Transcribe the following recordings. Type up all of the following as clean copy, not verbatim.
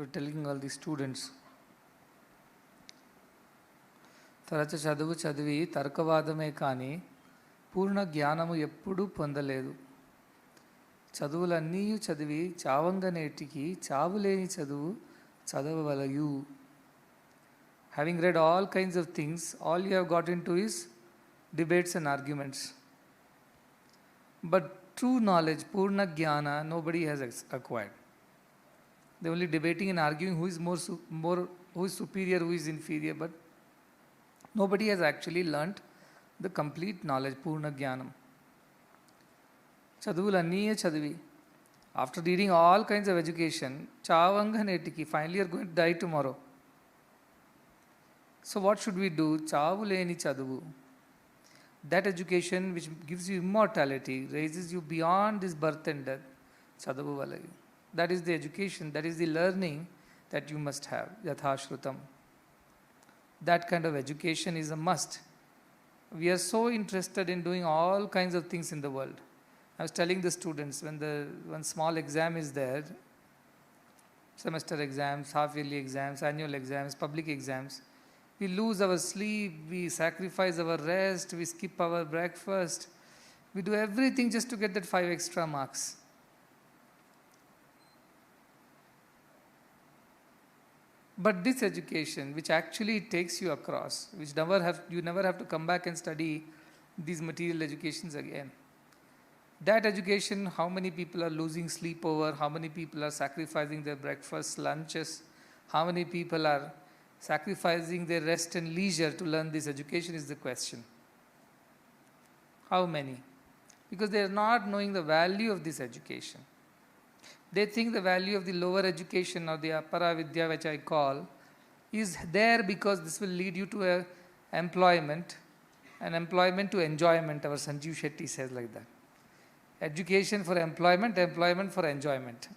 were telling all the students, తరచ చదువు చదివి తర్కవాదమే కానీ పూర్ణ జ్ఞానము ఎప్పుడూ పొందలేదు. చదువులన్నీ చదివి చావంగనేటికి చావులేని చదువు చదవవలయు. Having read all kinds of things, all you have got into is debates and arguments. But true knowledge, Purna Jnana, nobody has acquired. They are only debating and arguing who is who is superior, who is inferior, but nobody has actually learnt the complete knowledge, Purna Jnanam. Chaduvulanniye chadivi. After reading all kinds of education, chavanganetiki, finally you are going to die tomorrow. So what should we do? Chavuleni chaduvu. That education which gives you immortality, raises you beyond this birth and death. Chadavu valayu. That is the education, that is the learning that you must have. Yathashrutam. That kind of education is a must. We are so interested in doing all kinds of things in the world. I was telling the students, when small exam is there, semester exams, half-yearly exams, annual exams, public exams, we lose our sleep, we sacrifice our rest, we skip our breakfast. We do everything just to get that 5 extra marks. But this education, which actually takes you across, which you never have to come back and study these material educations again. That education, how many people are losing sleep over, how many people are sacrificing their breakfast, lunches, how many people are sacrificing their rest and leisure to learn this education is the question. How many? Because they are not knowing the value of this education. They think the value of the lower education or the Apara Vidya, which I call, is there because this will lead you to employment, and employment to enjoyment. Our Sanjeev Shetty says like that. Education for employment, employment for enjoyment.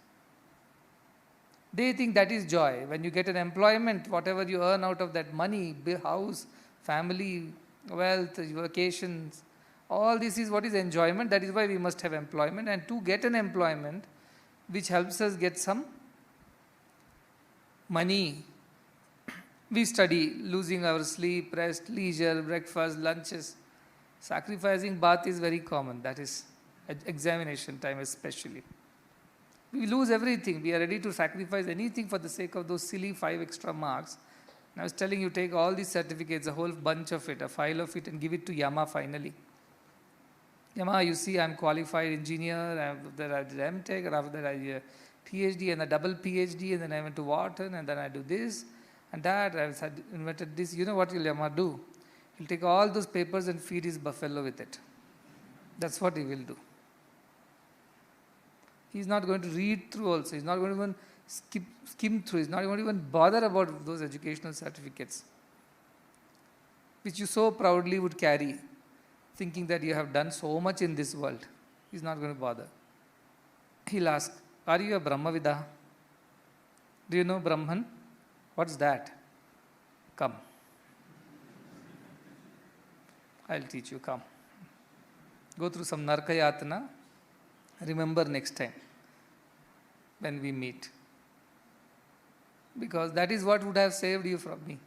They think that is joy. When you get an employment, whatever you earn out of that money, house, family, wealth, vacations, all this is what is enjoyment. That is why we must have employment. And to get an employment which helps us get some money, we study, losing our sleep, rest, leisure, breakfast, lunches. Sacrificing bath is very common. That is examination time especially. We lose everything. We are ready to sacrifice anything for the sake of those silly 5 extra marks. And I was telling you, take all these certificates, a whole bunch of it, a file of it, and give it to Yama finally. Yama, you see, I'm qualified engineer, after I did MTech, and after that I did a PhD and a double PhD, and then I went to Wharton, and then I do this and that. I invented this. You know what will Yama do? He'll take all those papers and feed his buffalo with it. That's what he will do. He's not going to read through also. He's not going to even skim through. He's not going to even bother about those educational certificates, which you so proudly would carry, thinking that you have done so much in this world. He's not going to bother. He'll ask, are you a Brahmavida? Do you know Brahman? What's that? Come. I'll teach you, come. Go through some Narkayatana. Remember next time when we meet. Because that is what would have saved you from me.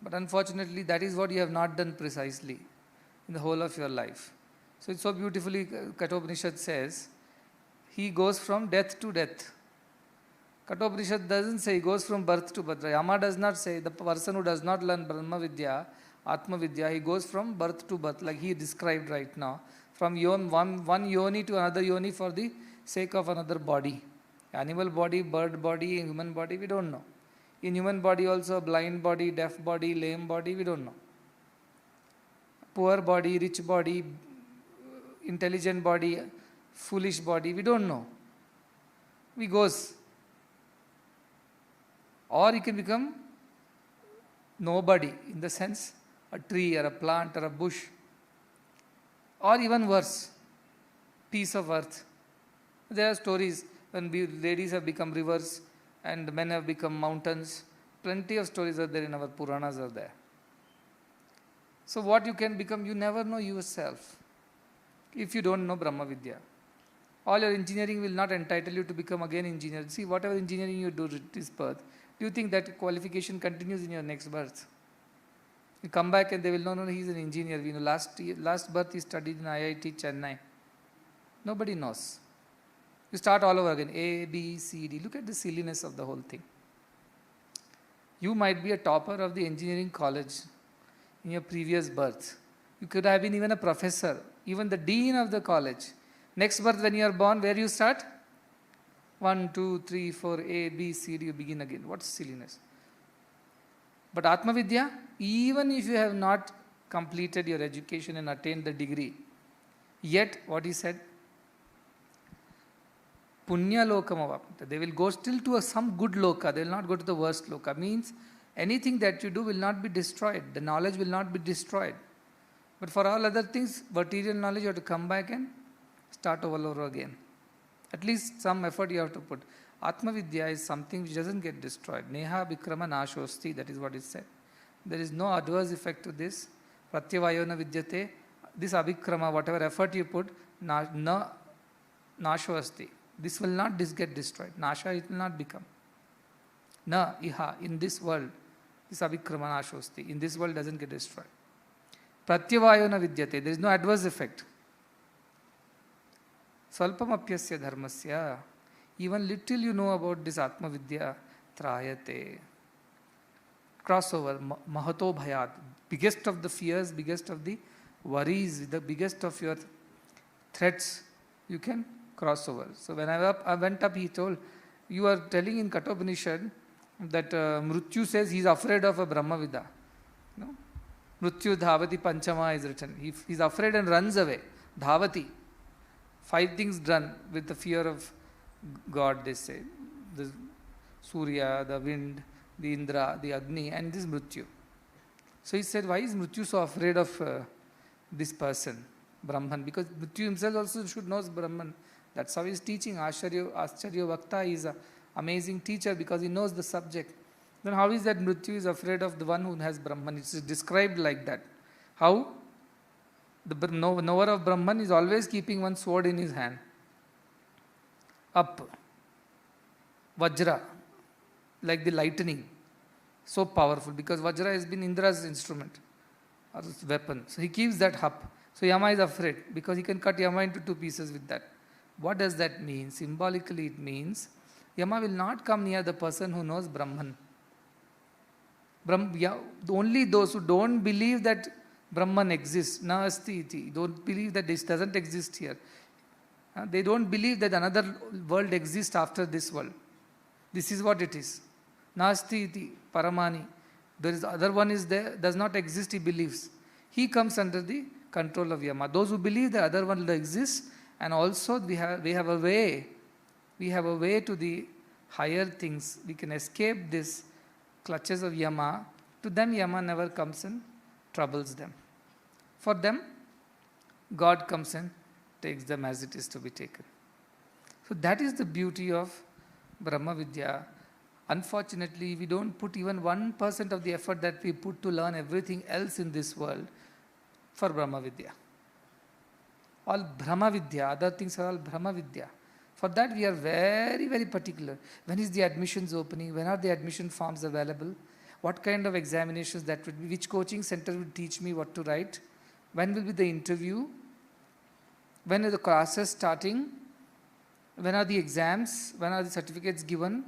But unfortunately, that is what you have not done precisely in the whole of your life. So it's so beautifully, Kathopanishad says, he goes from death to death. Kathopanishad doesn't say he goes from birth to birth. Yama does not say the person who does not learn Brahma Vidya, Atma Vidya, he goes from birth to birth, like he described right now. From one yoni to another yoni for the sake of another body. Animal body, bird body, human body, we don't know. In human body also, blind body, deaf body, lame body, we don't know. Poor body, rich body, intelligent body, foolish body, we don't know. We goes. Or you can become nobody, in the sense a tree or a plant or a bush. Or even worse, piece of earth. There are stories when ladies have become rivers and men have become mountains. Plenty of stories are there in our Puranas are there. So what you can become, you never know yourself if you don't know Brahma Vidya. All your engineering will not entitle you to become again engineer. See, whatever engineering you do this birth, do you think that qualification continues in your next birth? You come back and they will know, no, he's an engineer. We know last birth he studied in IIT Chennai. Nobody knows. You start all over again, A, B, C, D. Look at the silliness of the whole thing. You might be a topper of the engineering college in your previous birth. You could have been even a professor, even the dean of the college. Next birth when you are born, where you start? 1, 2, 3, 4, A, B, C, D, you begin again. What silliness. But Atma Vidya, even if you have not completed your education and attained the degree, yet what he said, Punya lokam, they will go still to some good loka, they will not go to the worst loka. Means anything that you do will not be destroyed, the knowledge will not be destroyed. But for all other things, material knowledge, you have to come back and start all over again. At least some effort you have to put. Atma Vidya is something which doesn't get destroyed. Neha Vikrama Nashosti, that is what is said. There is no adverse effect to this. Pratyavayona Vidyate, this Abhikrama, whatever effort you put, na Nashosti. This will not get destroyed. Nasha it will not become. Na iha, in this world, this Abhikrama Nashosti, in this world doesn't get destroyed. Pratyavayona Vidyate, there is no adverse effect. Salpamapyasya dharmasya, even little you know about this Atma Vidya, trayate. Crossover, mahato bhayat, biggest of the fears, biggest of the worries, the biggest of your threats, you can cross over. So when I went up, he told, you are telling in Kathopanishad that Mrityu says he is afraid of a Brahmavida. No? Mrityu dhavati panchama is written. He is afraid and runs away. Dhavati. 5 things done with the fear of God, they say. The Surya, the wind, the Indra, the Agni, and this Mrityu. So he said, why is Mrityu so afraid of this person, Brahman? Because Mrityu himself also should know Brahman. That's how he is teaching. Acharya Vakta is an amazing teacher because he knows the subject. Then how is that Mrityu is afraid of the one who has Brahman? It is described like that. How? The knower of Brahman is always keeping one sword in his hand. Up. Vajra. Like the lightning. So powerful because Vajra has been Indra's instrument or weapon. So he keeps that up. So Yama is afraid because he can cut Yama into 2 pieces with that. What does that mean? Symbolically it means Yama will not come near the person who knows Brahman. Only those who don't believe that Brahman exists, na asti iti, don't believe that this doesn't exist here. They don't believe that another world exists after this world. This is what it is. Nasti iti, paramani. There is other one is there, does not exist, he believes. He comes under the control of Yama. Those who believe the other one exists, and also we have a way to the higher things. We can escape this clutches of Yama. To them, Yama never comes and troubles them. For them, God comes and takes them as it is to be taken. So that is the beauty of Brahma Vidya. Unfortunately, we don't put even 1% of the effort that we put to learn everything else in this world for Brahma Vidya. All Brahma Vidya, other things are all Brahma Vidya. For that we are very, very particular. When is the admissions opening? When are the admission forms available? What kind of examinations that would be? Which coaching center will teach me what to write? When will be the interview? When are the classes starting? When are the exams? When are the certificates given?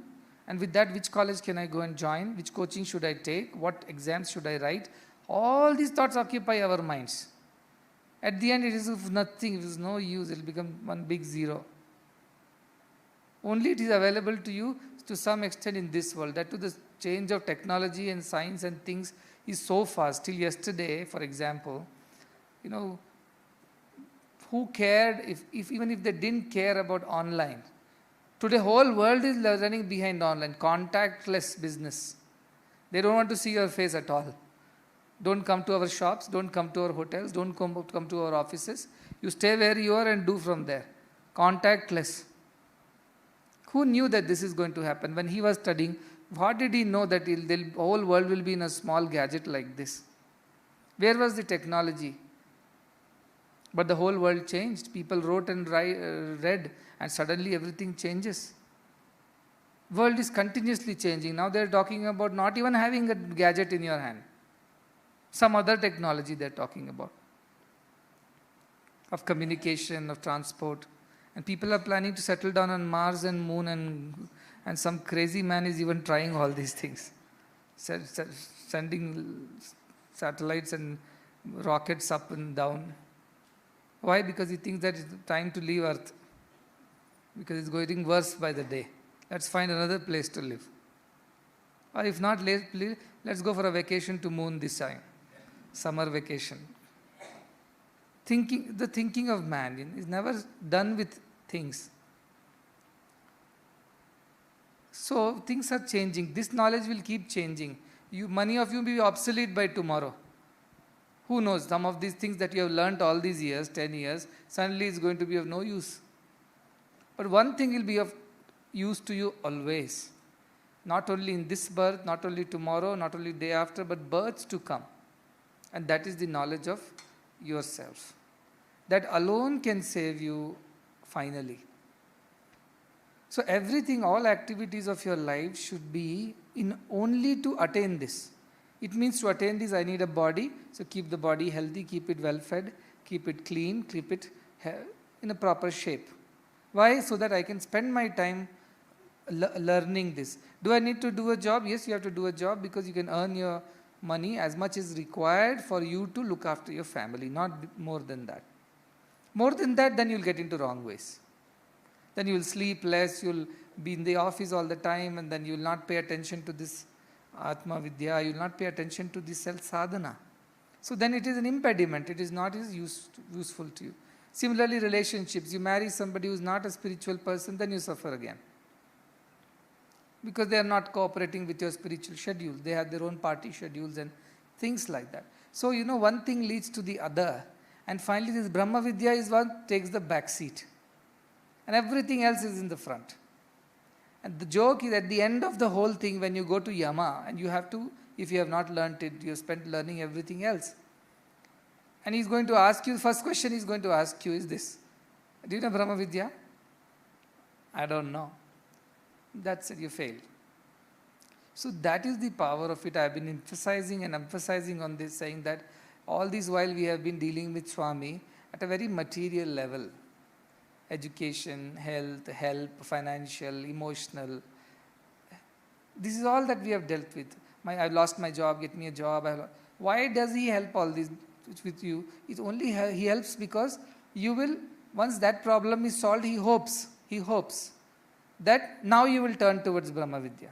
And with that, which college can I go and join? Which coaching should I take? What exams should I write? All these thoughts occupy our minds. At the end, it is of nothing, it is no use, it will become one big zero. Only it is available to you to some extent in this world. That to the change of technology and science and things is so fast. Till yesterday, for example, who cared even if they didn't care about online? Today, whole world is running behind online, contactless business. They don't want to see your face at all. Don't come to our shops, don't come to our hotels, don't come to our offices. You stay where you are and do from there. Contactless. Who knew that this is going to happen? When he was studying, what did he know that the whole world will be in a small gadget like this? Where was the technology? But the whole world changed. People wrote and read, and suddenly everything changes. World is continuously changing. Now they are talking about not even having a gadget in your hand. Some other technology they are talking about. Of communication, of transport. And people are planning to settle down on Mars and Moon, and some crazy man is even trying all these things. Sending satellites and rockets up and down. Why? Because he thinks that it's time to leave Earth. Because it's getting worse by the day. Let's find another place to live. Or if not, let's go for a vacation to Moon this time. Summer vacation. The thinking of man is never done with things. So things are changing. This knowledge will keep changing. Many of you will be obsolete by tomorrow. Who knows? Some of these things that you have learnt all these years, 10 years, suddenly is going to be of no use. But one thing will be of use to you always. Not only in this birth, not only tomorrow, not only day after, but births to come. And that is the knowledge of yourself. That alone can save you finally. So everything, all activities of your life should be in only to attain this. It means to attain this I need a body, so keep the body healthy, keep it well fed, keep it clean, keep it in a proper shape. Why? So that I can spend my time learning this. Do I need to do a job? Yes, you have to do a job because you can earn your money as much as required for you to look after your family, not more than that. More than that, then you'll get into wrong ways. Then you'll sleep less, you'll be in the office all the time, and then you'll not pay attention to this Atma Vidya, you'll not pay attention to this self sadhana. So then it is an impediment, it is not as useful to you. Similarly, relationships, you marry somebody who is not a spiritual person, then you suffer again. Because they are not cooperating with your spiritual schedule. They have their own party schedules and things like that. So, one thing leads to the other. And finally, this Brahma Vidya is what takes the back seat. And everything else is in the front. And the joke is at the end of the whole thing, when you go to Yama, and you have to, if you have not learnt it, you have spent learning everything else. And he's going to ask you, first question he's going to ask you is this. Do you know Brahma Vidya? I don't know. That's it, you failed. So that is the power of it. I have been emphasizing on this, saying that all this while we have been dealing with Swami at a very material level. Education, health, help, financial, emotional. This is all that we have dealt with. I lost my job, get me a job. Why does he help all this with you? It's only he helps because you will, once that problem is solved, he hopes that now you will turn towards Brahma Vidya.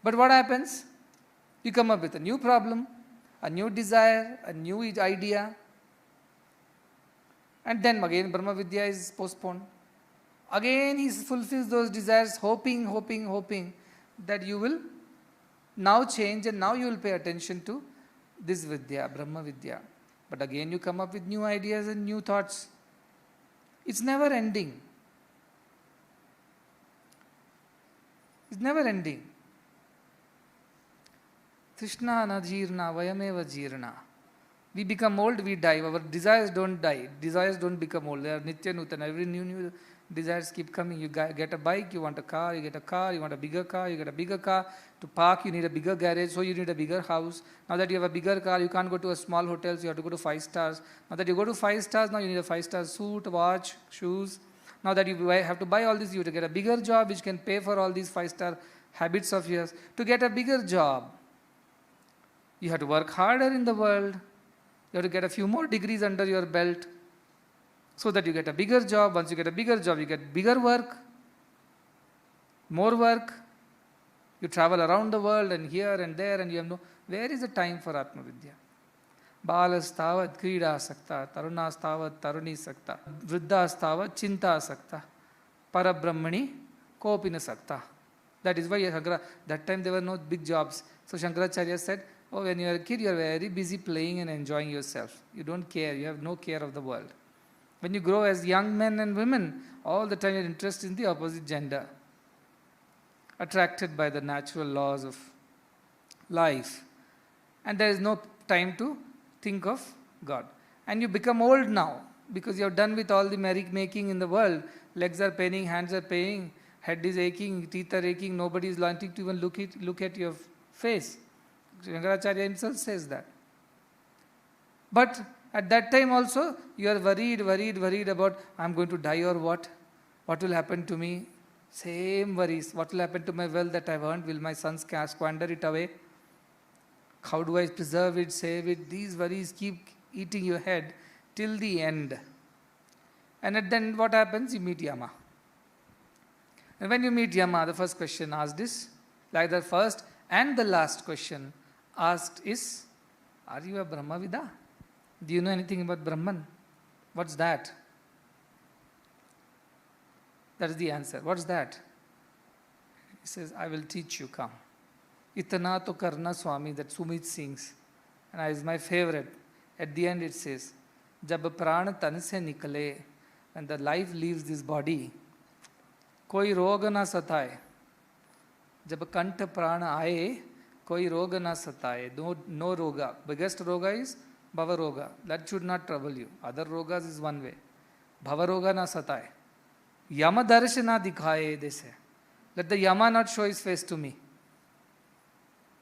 But what happens? You come up with a new problem, a new desire, a new idea, and then again Brahma Vidya is postponed. Again he fulfills those desires, hoping that you will now change and now you will pay attention to this Vidya, Brahma Vidya. But again you come up with new ideas and new thoughts. It's never ending. It's never ending. Trishna na jirna, vayameva jirna. We become old, we die. Our desires don't die. Desires don't become old. They are nitya nutana. Every new desires keep coming. You get a bike, you want a car, you get a car, you want a bigger car, you get a bigger car. To park, you need a bigger garage, so you need a bigger house. Now that you have a bigger car, you can't go to a small hotel, so you have to go to 5 stars. Now that you go to 5 stars, now you need a 5-star suit, watch, shoes. Now that you have to buy all this, you have to get a bigger job which can pay for all these 5-star habits of yours. To get a bigger job, you have to work harder in the world. You have to get a few more degrees under your belt so that you get a bigger job. Once you get a bigger job, you get bigger work, more work. You travel around the world and here and there, and you have where is the time for Atma Vidya? Balastavat krida sakta, tarunastavat taruni sakta, vriddhastavat chinta sakta, parabrahmani kopina sakta. That is why that time there were no big jobs. So Shankaracharya said, oh, when you are a kid, you are very busy playing and enjoying yourself. You don't care. You have no care of the world. When you grow as young men and women, all the time you are interested in the opposite gender, attracted by the natural laws of life. And there is no time to think of God. And you become old now. because you have done with all the merry-making in the world. Legs are paining, hands are paining, head is aching, teeth are aching, nobody is wanting to even look at your face. Shankaracharya himself says that. But at that time also, you are worried about, I am going to die or what? What will happen to me? Same worries. What will happen to my wealth that I have earned? Will my sons squander it away? How do I preserve it, save it? These worries keep eating your head till the end. And at the end, what happens? You meet Yama. And when you meet Yama, the first question asked is, like the first and the last question asked is, are you a Brahmavida? Do you know anything about Brahman? What's that? That is the answer. What's that? He says, I will teach you, come. Itana to karna Swami, that Sumit sings. And is my favorite. At the end it says, Jab pran tan se nikale, when the life leaves this body, koi roga na sataye. Jab kanta prana aaye, koi roga na sataye. No roga. Biggest roga is bhava roga. That should not trouble you. Other rogas is one way. Bhava roga na sataye. Yama darshana dikhaye, they say. Let the Yama not show his face to me.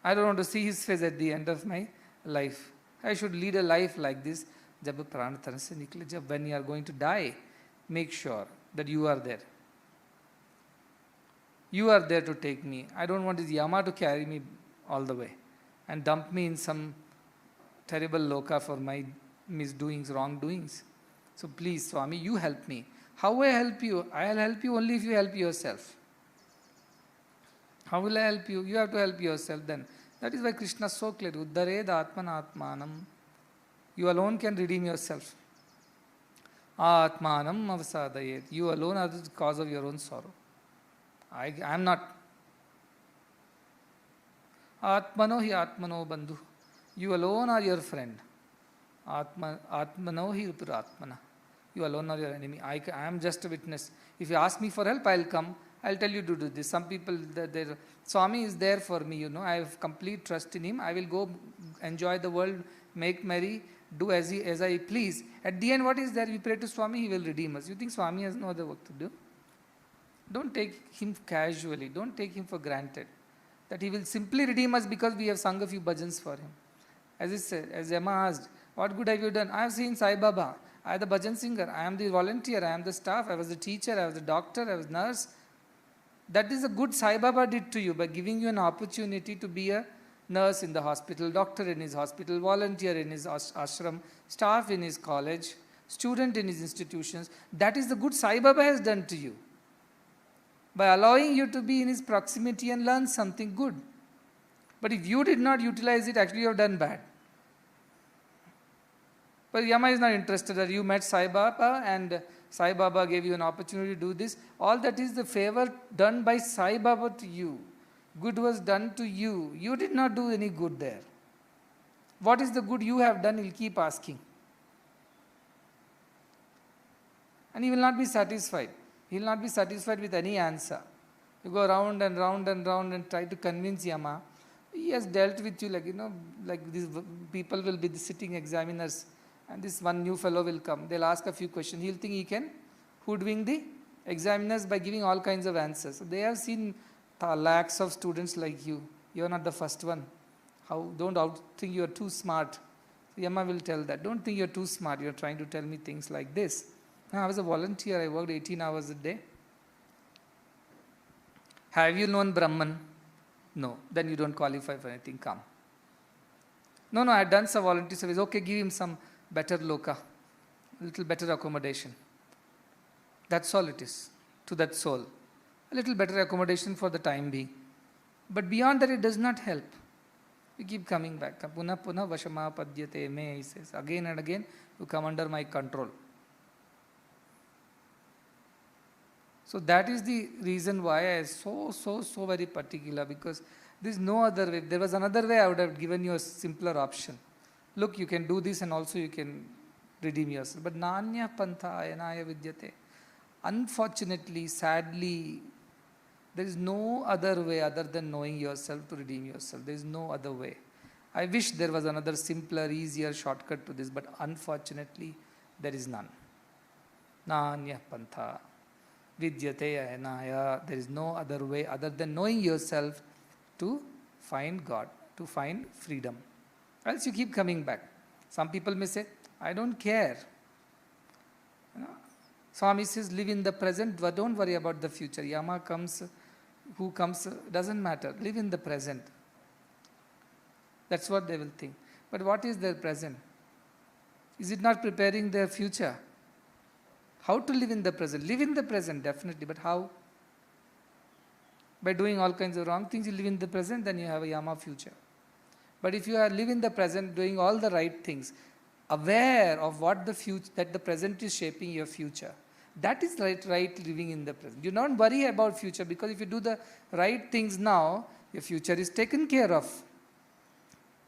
I don't want to see his face at the end of my life. I should lead a life like this. Jab pran tan se nikle, when you are going to die, make sure that you are there. You are there to take me. I don't want this Yama to carry me all the way and dump me in some terrible loka for my misdoings, wrongdoings. So please, Swami, you help me. How will I help you? I will help you only if you help yourself. How will I help you? You have to help yourself then. That is why Krishna is so clear. Uddared atmanatmanam. You alone can redeem yourself. Atmanam avasadayet. You alone are the cause of your own sorrow. I am not. Atmano hi atmano bandhu. You alone are your friend. Atmano hi uparatmana. You alone are your enemy. I am just a witness. If you ask me for help, I will come. I will tell you to do this. Some people, Swami is there for me, I have complete trust in him. I will go enjoy the world, make merry, do as I please. At the end, what is there? We pray to Swami, he will redeem us. You think Swami has no other work to do? Don't take him casually. Don't take him for granted. That he will simply redeem us because we have sung a few bhajans for him. As it said, as Yama asked, what good have you done? I have seen Sai Baba. I am the bhajan singer. I am the volunteer. I am the staff. I was the teacher. I was the doctor. I was nurse. That is a good Sai Baba did to you by giving you an opportunity to be a nurse in the hospital, doctor in his hospital, volunteer in his ashram, staff in his college, student in his institutions. That is the good Sai Baba has done to you. By allowing you to be in his proximity and learn something good. But if you did not utilize it, actually you have done bad. But Yama is not interested that you met Sai Baba and Sai Baba gave you an opportunity to do this. All that is the favor done by Sai Baba to you. Good was done to you. You did not do any good there. What is the good you have done? He'll keep asking. And he will not be satisfied. He will not be satisfied with any answer. You go round and round and round and try to convince Yama. He has dealt with you like these people will be the sitting examiners. And this one new fellow will come. They'll ask a few questions. He'll think he can hoodwink the examiners by giving all kinds of answers. So they have seen lakhs of students like you. You are not the first one. Don't think you are too smart. So Yama will tell that. Don't think you are too smart. You are trying to tell me things like this. I was a volunteer. I worked 18 hours a day. Have you known Brahman? No. Then you don't qualify for anything. Come. No, I had done some volunteer service. Okay, give him some better loka, a little better accommodation. That's all it is to that soul. A little better accommodation for the time being. But beyond that, it does not help. You keep coming back. Puna vashama padyate me, he says. Again and again, you come under my control. So that is the reason why I am so very particular, because there is no other way. If there was another way, I would have given you a simpler option. Look, you can do this and also you can redeem yourself. But nanya pantha ayanaya vidyate. Unfortunately, sadly, there is no other way other than knowing yourself to redeem yourself. There is no other way. I wish there was another simpler, easier shortcut to this, but unfortunately, there is none. Nanya pantha vidyate ayanaya. There is no other way other than knowing yourself to find God, to find freedom. Else you keep coming back. Some people may say, I don't care. You know, Swami says, live in the present, but don't worry about the future. Yama comes, who comes, doesn't matter. Live in the present. That's what they will think. But what is their present? Is it not preparing their future? How to live in the present? Live in the present, definitely, but how? By doing all kinds of wrong things, you live in the present, then you have a Yama future. But if you are living in the present, doing all the right things, aware of what the future, that the present is shaping your future, that is right living in the present. You don't worry about future, because if you do the right things now, your future is taken care of.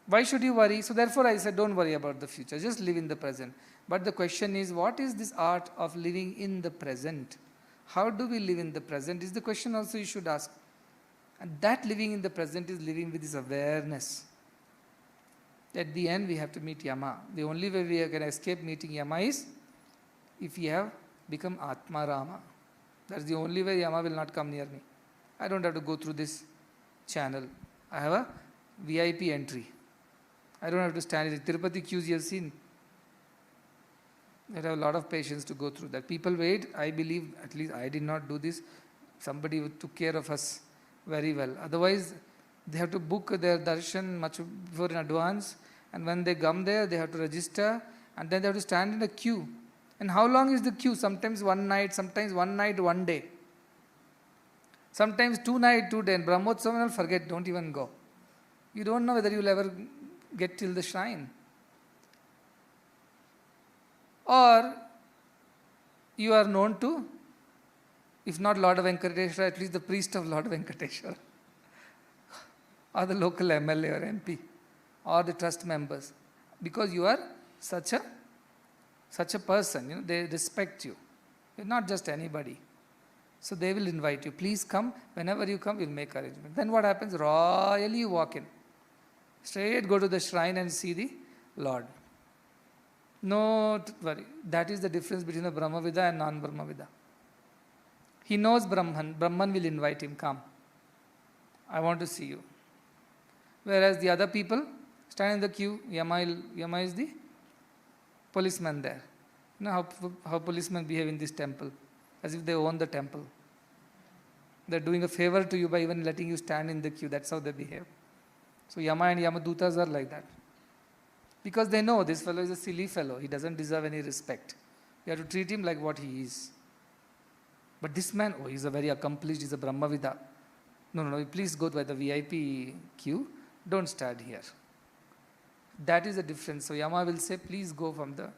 Why should you worry? So therefore I said, don't worry about the future, just live in the present. But the question is, what is this art of living in the present? How do we live in the present is the question also you should ask. And that living in the present is living with this awareness. At the end we have to meet Yama. The only way we can escape meeting Yama is if we have become Atma Rama. That's the only way Yama will not come near me. I don't have to go through this channel. I have a VIP entry. I don't have to stand in the Tirupati queues you have seen. There are a lot of patience to go through that. People wait. I believe, at least I did not do this. Somebody took care of us very well. Otherwise, they have to book their darshan much before in advance. And when they come there, they have to register. And then they have to stand in a queue. And how long is the queue? Sometimes one night, one day. Sometimes 2 nights, 2 days. Brahmotsavam will forget, don't even go. You don't know whether you will ever get till the shrine. Or you are known to, if not Lord Venkateshwara, at least the priest of Lord Venkateshwara, or the local MLA or MP, or the trust members, because you are such a person. They respect you. You're not just anybody. So they will invite you. Please come. Whenever you come, we'll make arrangement. Then what happens? Royally you walk in. Straight go to the shrine and see the Lord. No worry. That is the difference between a Brahmavida and non-Brahmavida. He knows Brahman. Brahman will invite him. Come. I want to see you. Whereas the other people stand in the queue. Yama is the policeman there. You know how policemen behave in this temple. As if they own the temple. They're doing a favor to you by even letting you stand in the queue. That's how they behave. So Yama and Yamadutas are like that. Because they know this fellow is a silly fellow. He doesn't deserve any respect. You have to treat him like what he is. But this man, he's a very accomplished, he's a Brahmavida. No, please go by the VIP queue. Don't stand here. That is the difference. So Yama will say, please go from the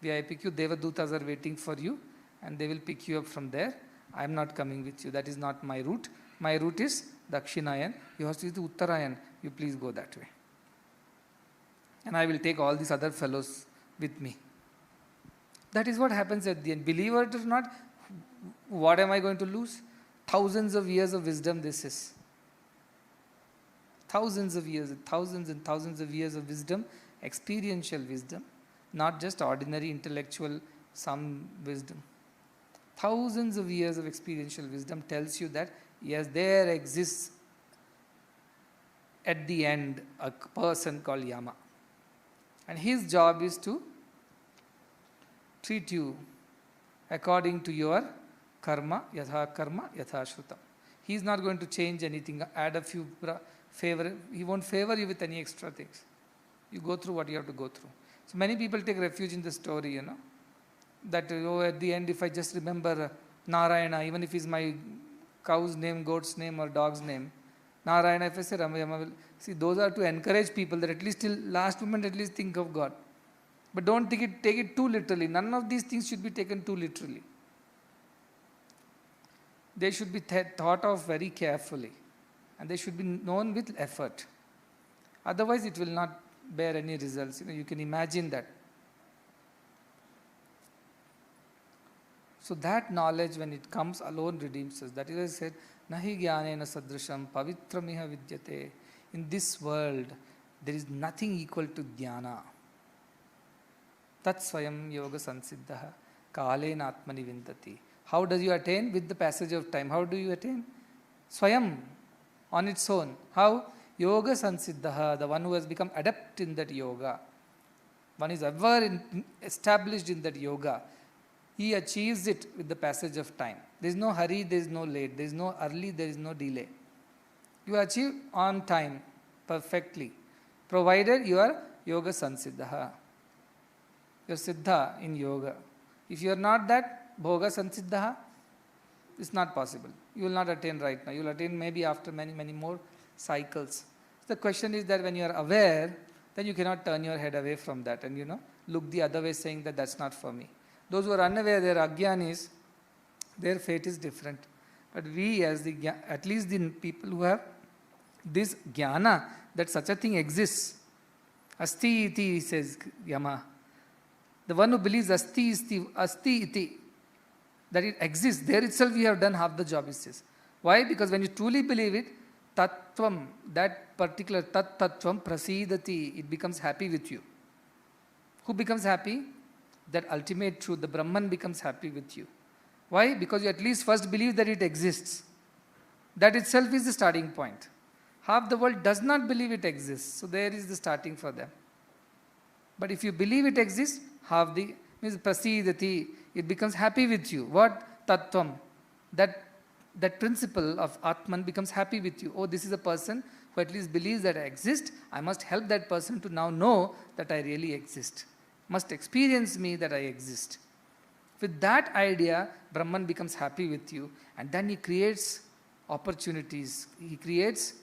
VIP queue. Devadutas are waiting for you and they will pick you up from there. I am not coming with you. That is not my route. My route is Dakshinayan. You have to see the Uttarayan. You please go that way. And I will take all these other fellows with me. That is what happens at the end. Believe it or not, what am I going to lose? Thousands of years of wisdom this is. Thousands of years, thousands and thousands of years of wisdom, experiential wisdom, not just ordinary intellectual, some wisdom. Thousands of years of experiential wisdom tells you that, yes, there exists at the end a person called Yama. And his job is to treat you according to your karma, yatha shrutam. He is not going to change anything, add a few favor. He won't favor you with any extra things. You go through what you have to go through. So many people take refuge in the story, that at the end if I just remember Narayana, even if it's my cow's name, goat's name or dog's name, Narayana, if I say Ramayama, will see, those are to encourage people that at least till last moment at least think of God. But don't take it too literally. None of these things should be taken too literally. They should be thought of very carefully. And they should be known with effort. Otherwise it will not bear any results. You can imagine that. So that knowledge, when it comes, alone redeems us. That is why I said, Nahi jnanena sadrisham pavitramiha vidyate. In this world, there is nothing equal to jnana. Tat swayam yoga sansiddhaha. Kalena Atmani Vindati. How does you attain? With the passage of time. How do you attain? Swayam, on its own. How? Yoga Sansiddhaha, the one who has become adept in that yoga. One is ever established in that yoga. He achieves it with the passage of time. There is no hurry, there is no late, there is no early, there is no delay. You achieve on time, perfectly, provided you are Yoga Sansiddhaha. You are Siddha in yoga. If you are not that, Bhoga Sansiddhaha, it's not possible. You will not attain right now. You will attain maybe after many, many more cycles. The question is that when you are aware, then you cannot turn your head away from that and look the other way saying that that's not for me. Those who are unaware, they are ajnanis, their fate is different. But we at least the people who have this jnana, that such a thing exists. Asti iti, says Yama. The one who believes asti iti, that it exists, there itself we have done half the job, he says. Why? Because when you truly believe it, tattvam, that particular tattvam prasidati, it becomes happy with you. Who becomes happy? That ultimate truth, the Brahman becomes happy with you. Why? Because you at least first believe that it exists. That itself is the starting point. Half the world does not believe it exists, so there is the starting for them. But if you believe it exists, half the means prasidati, it becomes happy with you. What? Tattvam. That principle of Atman becomes happy with you. Oh, this is a person who at least believes that I exist. I must help that person to now know that I really exist. Must experience me that I exist. With that idea, Brahman becomes happy with you, and then he creates opportunities. He creates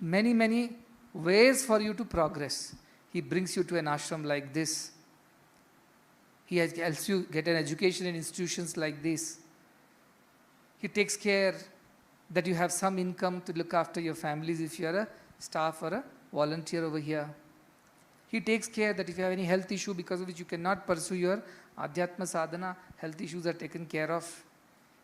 many, many ways for you to progress. He brings you to an ashram like this. He helps you get an education in institutions like this. He takes care that you have some income to look after your families if you are a staff or a volunteer over here. He takes care that if you have any health issue because of which you cannot pursue your Adhyatma sadhana, health issues are taken care of.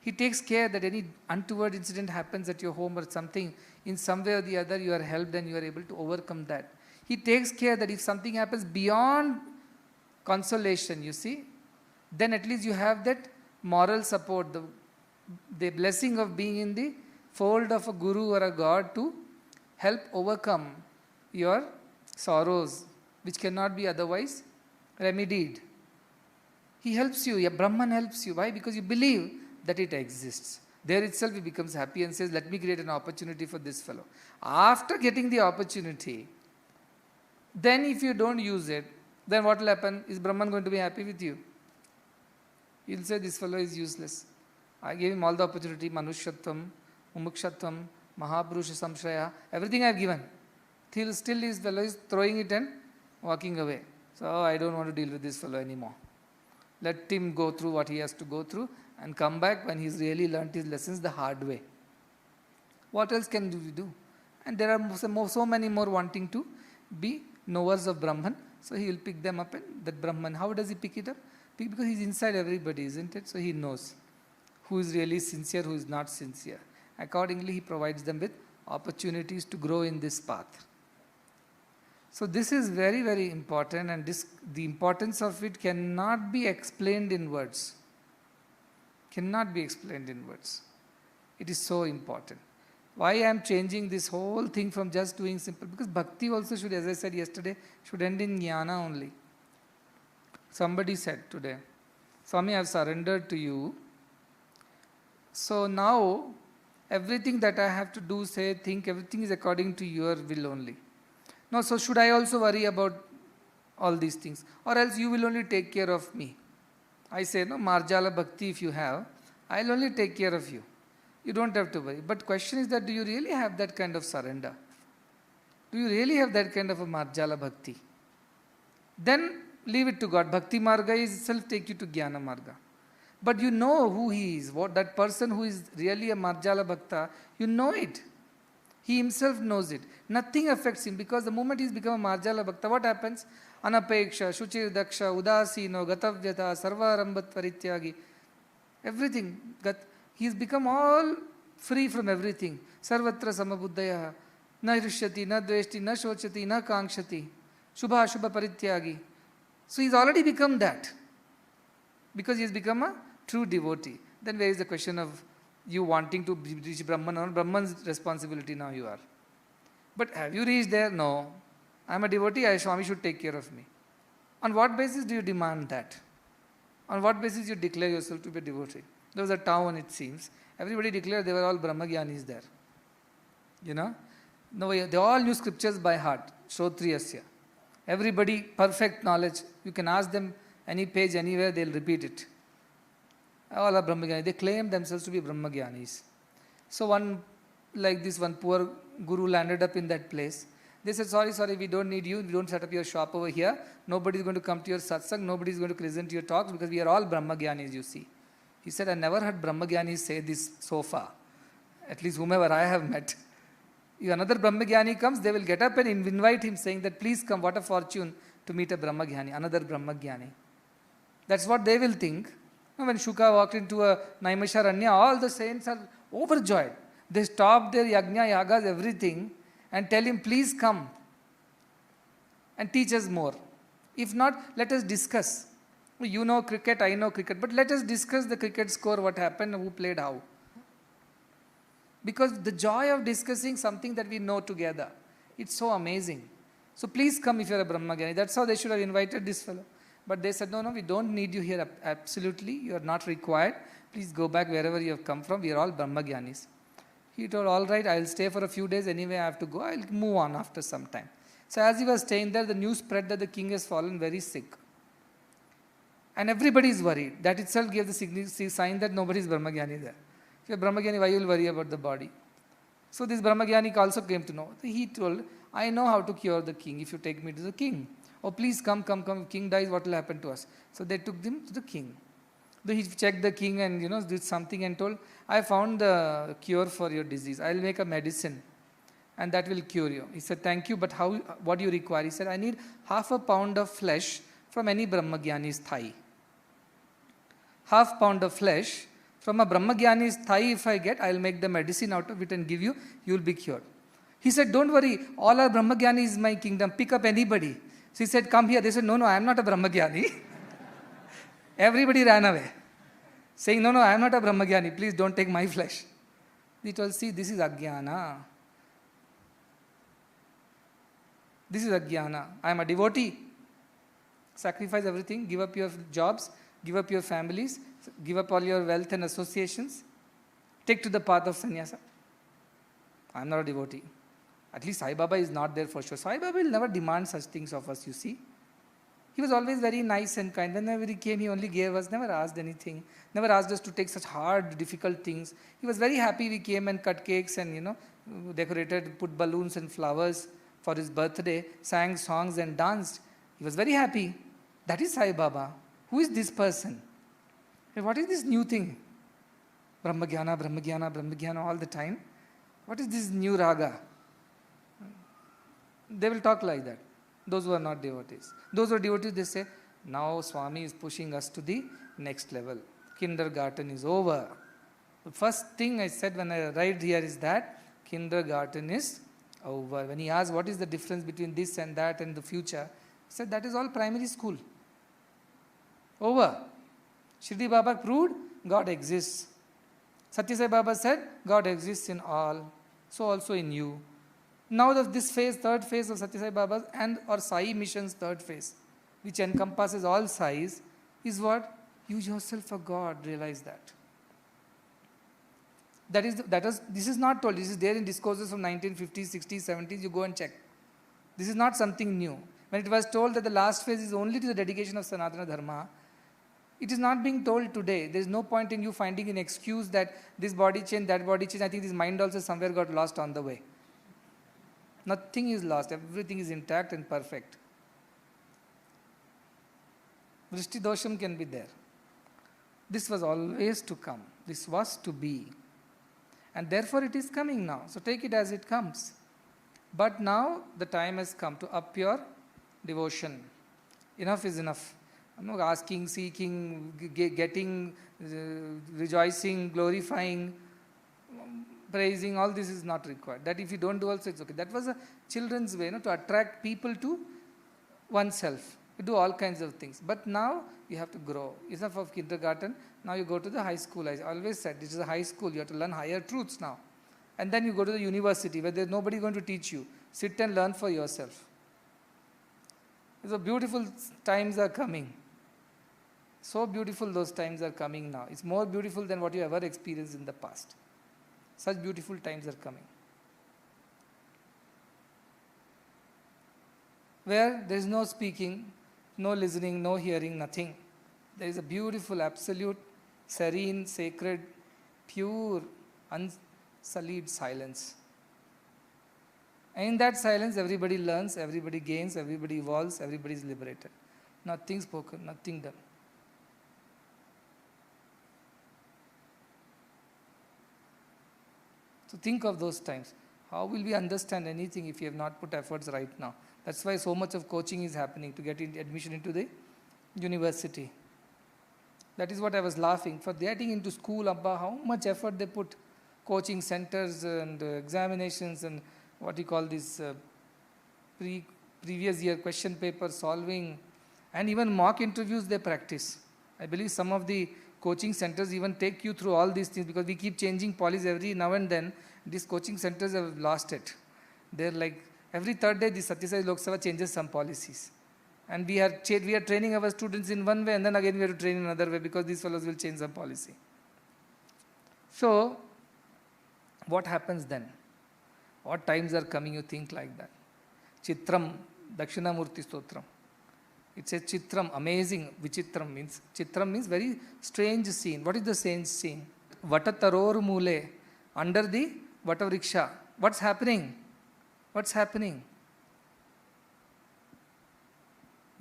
He takes care that any untoward incident happens at your home or something, in some way or the other you are helped and you are able to overcome that. He takes care that if something happens beyond consolation, you see, then at least you have that moral support, the blessing of being in the fold of a guru or a god to help overcome your sorrows, which cannot be otherwise remedied. He helps you, Brahman helps you. Why? Because you believe that it exists. There itself he becomes happy and says, let me create an opportunity for this fellow. After getting the opportunity, then if you don't use it, then what will happen? Is Brahman going to be happy with you? He will say, this fellow is useless. I gave him all the opportunity, Manushyatvam, Mumukshatvam, Mahaprusha Samshraya, everything I have given. Still this fellow is throwing it and walking away. So I don't want to deal with this fellow anymore. Let him go through what he has to go through and come back when he's really learnt his lessons the hard way. What else can we do? And there are so many more wanting to be knowers of Brahman. So he will pick them up, and that Brahman, how does he pick it up? Because he's inside everybody, isn't it? So he knows who is really sincere, who is not sincere. Accordingly, he provides them with opportunities to grow in this path. So this is very, very important, and the importance of it cannot be explained in words. Cannot be explained in words. It is so important. Why I am changing this whole thing from just doing simple? Because bhakti also should, as I said yesterday, should end in jnana only. Somebody said today, Swami, I have surrendered to you. So now, everything that I have to do, say, think, everything is according to your will only. No, so should I also worry about all these things? Or else you will only take care of me. I say, no, Marjala Bhakti if you have, I'll only take care of you. You don't have to worry. But question is that, do you really have that kind of surrender? Do you really have that kind of a Marjala Bhakti? Then leave it to God. Bhakti Marga is itself take you to Jnana Marga. But you know who he is. What that person who is really a Marjala Bhakta, you know it. He himself knows it. Nothing affects him, because the moment he's become a Marjala Bhakta, what happens? Anapeksha, Shuchir Daksha, Udasino, Gatavyata, Sarvarambat Parityagi. Everything. He's become all free from everything. Sarvatra Samabuddhaya. Na Rishyati, na Dveshti, na Shochati, na Kankshati. Shubha Shubha Parityagi. So he's already become that. because he has become a true devotee. Then where is the question of you wanting to reach Brahman or Brahman's responsibility now you are. But have you reached there? No. I am a devotee, Swami should take care of me. On what basis do you demand that? On what basis you declare yourself to be a devotee? There was a town, it seems. Everybody declared they were all Brahmagyanis there. You know? No, they all knew scriptures by heart. Shrotriyasya. Everybody, perfect knowledge. You can ask them any page, anywhere, they'll repeat it. All are Brahmagyanis. They claim themselves to be Brahmagyanis. So one poor guru landed up in that place. They said, sorry, we don't need you. We don't set up your shop over here. Nobody is going to come to your satsang. Nobody is going to listen to your talks because we are all Brahmagyanis, you see. He said, I never heard Brahmagyanis say this so far. At least whomever I have met. If another Brahmagyani comes, they will get up and invite him saying that, please come, what a fortune to meet a Brahmagyani, another Brahmagyani. That's what they will think. When Shuka walked into a Naimisharanya, all the saints are overjoyed. They stop their yajna, yagas, everything and tell him, please come and teach us more. If not, let us discuss. You know cricket, I know cricket, but let us discuss the cricket score, what happened, who played how. Because the joy of discussing something that we know together, it's so amazing. So please come if you are a Brahmagyani. That's how they should have invited this fellow. But they said, no, we don't need you here, absolutely, you are not required. Please go back wherever you have come from, we are all Brahmagyanis. He told, all right, I will stay for a few days, anyway I have to go, I will move on after some time. So as he was staying there, the news spread that the king has fallen very sick. And everybody is worried. That itself gave the sign that nobody is Brahmagyani there. If you are Brahmagyani, why you will worry about the body? So this Brahmagyani also came to know. He told, I know how to cure the king if you take me to the king. Oh, please come. If king dies, what will happen to us? So they took him to the king. He checked the king and did something and told, I found the cure for your disease. I will make a medicine and that will cure you. He said, thank you, but what do you require? He said, I need half a pound of flesh from any Brahmagyani's thigh. Half pound of flesh from a Brahmagyani's thigh if I get, I will make the medicine out of it and give you, you will be cured. He said, don't worry, all our Brahmagyanis in my kingdom, pick up anybody. So he said, come here. They said, no, I am not a Brahmagyani. Everybody ran away, saying, no, I am not a Brahmagyani, please don't take my flesh. He told, see, this is Ajnana. This is Ajnana. I am a devotee. Sacrifice everything, give up your jobs, give up your families, give up all your wealth and associations, take to the path of sannyasa. I am not a devotee. At least Sai Baba is not there for sure. Sai Baba will never demand such things of us, you see. He was always very nice and kind. Whenever he came, he only gave us, never asked anything, never asked us to take such hard, difficult things. He was very happy we came and cut cakes and, decorated, put balloons and flowers for his birthday, sang songs and danced. He was very happy. That is Sai Baba. Who is this person? What is this new thing? Brahmagyana all the time. What is this new raga? They will talk like that. Those who are not devotees. Those who are devotees, they say, now Swami is pushing us to the next level. Kindergarten is over. The first thing I said when I arrived here is that kindergarten is over. When he asked what is the difference between this and that and the future, I said that is all primary school. Over. Shirdi Baba proved God exists. Satya Sai Baba said God exists in all, so also in you. Now this phase, third phase of Satya Sai Baba's and or Sai mission's third phase, which encompasses all Sais, is what? You yourself are God, realize that. This is not told, this is there in discourses from 1950s, 60s, 70s, you go and check. This is not something new. When it was told that the last phase is only to the dedication of Sanatana Dharma, it is not being told today. There is no point in you finding an excuse that this body change, that body change. I think this mind also somewhere got lost on the way. Nothing is lost. Everything is intact and perfect. Vrishti dosham can be there. This was always to come. This was to be. And therefore it is coming now. So take it as it comes. But now the time has come to up your devotion. Enough is enough. I'm not asking, seeking, getting, rejoicing, glorifying, praising, all this is not required. That if you don't do also, it's okay. That was a children's way, to attract people to oneself. You do all kinds of things. But now you have to grow. Enough of kindergarten. Now you go to the high school. I always said this is a high school. You have to learn higher truths now. And then you go to the university where there's nobody going to teach you. Sit and learn for yourself. So beautiful times are coming. So beautiful those times are coming now. It's more beautiful than what you ever experienced in the past. Such beautiful times are coming. Where there is no speaking, no listening, no hearing, nothing. There is a beautiful, absolute, serene, sacred, pure, unsullied silence. And in that silence, everybody learns, everybody gains, everybody evolves, everybody is liberated. Nothing spoken, nothing done. So think of those times. How will we understand anything if we have not put efforts right now? That's why so much of coaching is happening to get admission into the university. That is what I was laughing. For getting into school, Abba, how much effort they put. Coaching centers and examinations and what you call this previous year question paper solving, and even mock interviews they practice. I believe some of the coaching centers even take you through all these things because we keep changing policies every now and then. These coaching centers have lost it. They're like, every third day the Satya Sai Lok Sabha changes some policies. And we are training our students in one way and then again we have to train in another way because these fellows will change some policy. So, what happens then? What times are coming you think like that? Chitram, Dakshinamurti Stotram. It says Chitram, amazing. Vichitram means, Chitram means very strange scene. What is the strange scene? Vatataror mule, under the Vatavriksha. What's happening? What's happening?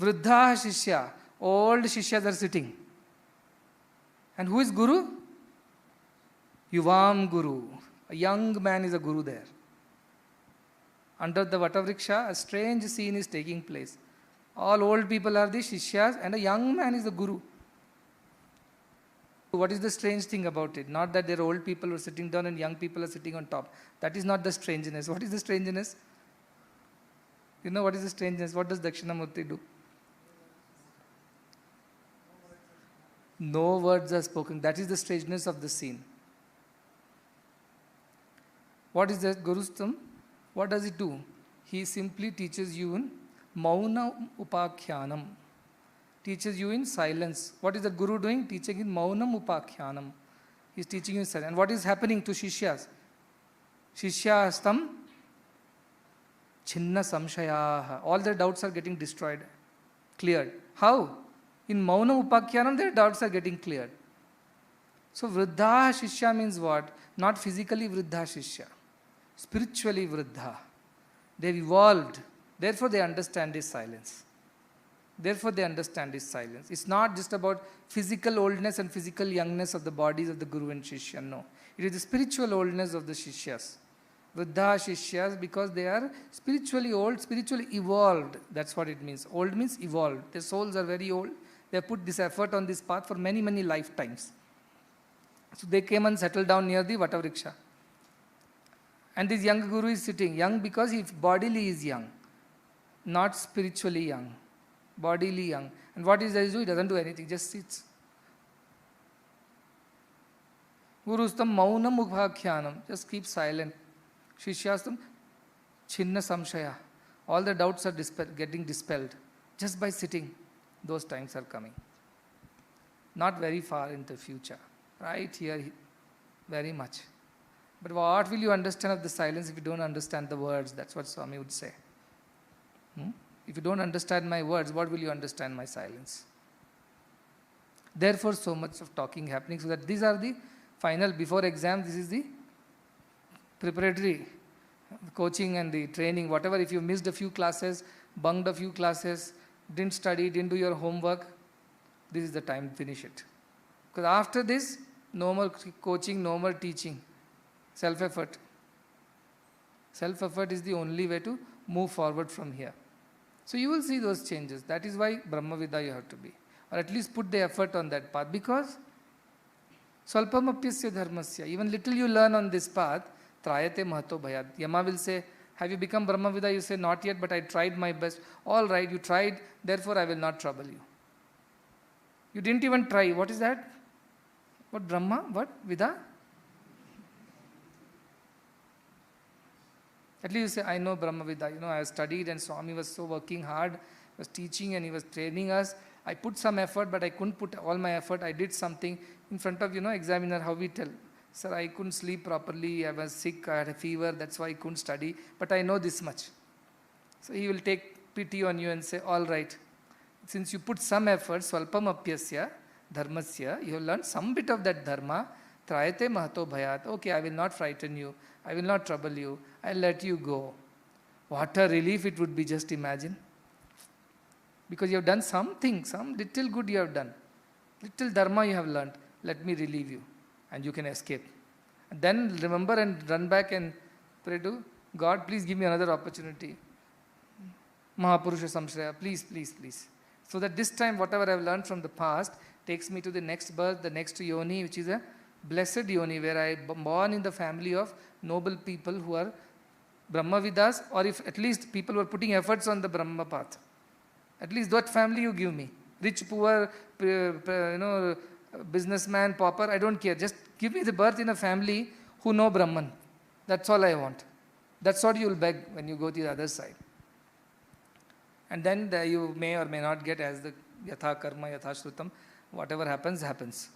Vruddha Shishya, old Shishyas are sitting. And who is Guru? Yuvam Guru. A young man is a Guru there. Under the Vatavriksha, a strange scene is taking place. All old people are the Shishyas and a young man is the Guru. What is the strange thing about it? Not that there are old people who are sitting down and young people are sitting on top. That is not the strangeness. What is the strangeness? You know what is the strangeness? What does Dakshinamurti do? No words are spoken. That is the strangeness of the scene. What is that Gurustam? What does it do? He simply teaches you in Mauna Upakhyanam. Teaches you in silence. What is the Guru doing? Teaching in Maunam Upakhyanam. He is teaching you in silence. And what is happening to Shishyas? Shishyastam Chinna Samshayaha. All their doubts are getting destroyed, cleared. How? In Maunam Upakhyanam, their doubts are getting cleared. So Vruddha Shishya means what? Not physically Vruddha Shishya. Spiritually Vruddha. They've evolved. Therefore they understand this silence. Therefore they understand this silence. It's not just about physical oldness and physical youngness of the bodies of the Guru and Shishya. No. It is the spiritual oldness of the Shishyas. Vruddha Shishyas, because they are spiritually old, spiritually evolved. That's what it means. Old means evolved. Their souls are very old. They have put this effort on this path for many, many lifetimes. So they came and settled down near the Vatavriksha. And this young Guru is sitting. Young because he bodily is young. Not spiritually young. Bodily young. And what does he do? He doesn't do anything, just sits. Gurustam Maunam Upakhyanam. Just keep silent. Shishyastam Chinna Samshaya. All the doubts are getting dispelled. Just by sitting. Those times are coming. Not very far in the future. Right here, very much. But what will you understand of the silence if you don't understand the words? That's what Swami would say. If you don't understand my words, what will you understand my silence? Therefore, so much of talking happening, so that these are the final, before exam, this is the preparatory coaching and the training, whatever. If you missed a few classes, bunked a few classes, didn't study, didn't do your homework, this is the time to finish it. Because after this, no more coaching, no more teaching. Self-effort. Self-effort is the only way to move forward from here. So you will see those changes. That is why Brahmavida you have to be. Or at least put the effort on that path. Because Swalpamapyasya dharmasya, even little you learn on this path, trayate mahato bhayat. Yama will say, Have you become Brahmavida? You say, not yet, but I tried my best. All right, you tried, therefore I will not trouble you. You didn't even try. What is that? What Brahma? What? Vida? At least you say, I know Brahmavida. I have studied and Swami was so working hard, was teaching and he was training us. I put some effort, but I couldn't put all my effort. I did something in front of, examiner, how we tell. Sir, I couldn't sleep properly, I was sick, I had a fever, that's why I couldn't study, but I know this much. So he will take pity on you and say, all right, since you put some effort, swalpam apyasya dharmasya, you have learned some bit of that dharma, trayate mahato bhayat, okay, I will not frighten you, I will not trouble you, I will let you go. What a relief it would be, just imagine. Because you have done something, some little good you have done, little dharma you have learned, let me relieve you. And you can escape. And then remember and run back and pray to God, please give me another opportunity. Mahapurusha Samshraya, please, please, please. So that this time whatever I have learned from the past takes me to the next birth, the next yoni, which is a blessed yoni, where I am born in the family of noble people who are Brahmavidas, or if at least people who are putting efforts on the Brahma path. At least that family you give me. Rich, poor, businessman, pauper, I don't care. Just give me the birth in a family who know Brahman. That's all I want. That's what you will beg when you go to the other side. And then you may or may not get as the yatha karma, yatha shrutam. Whatever happens, happens.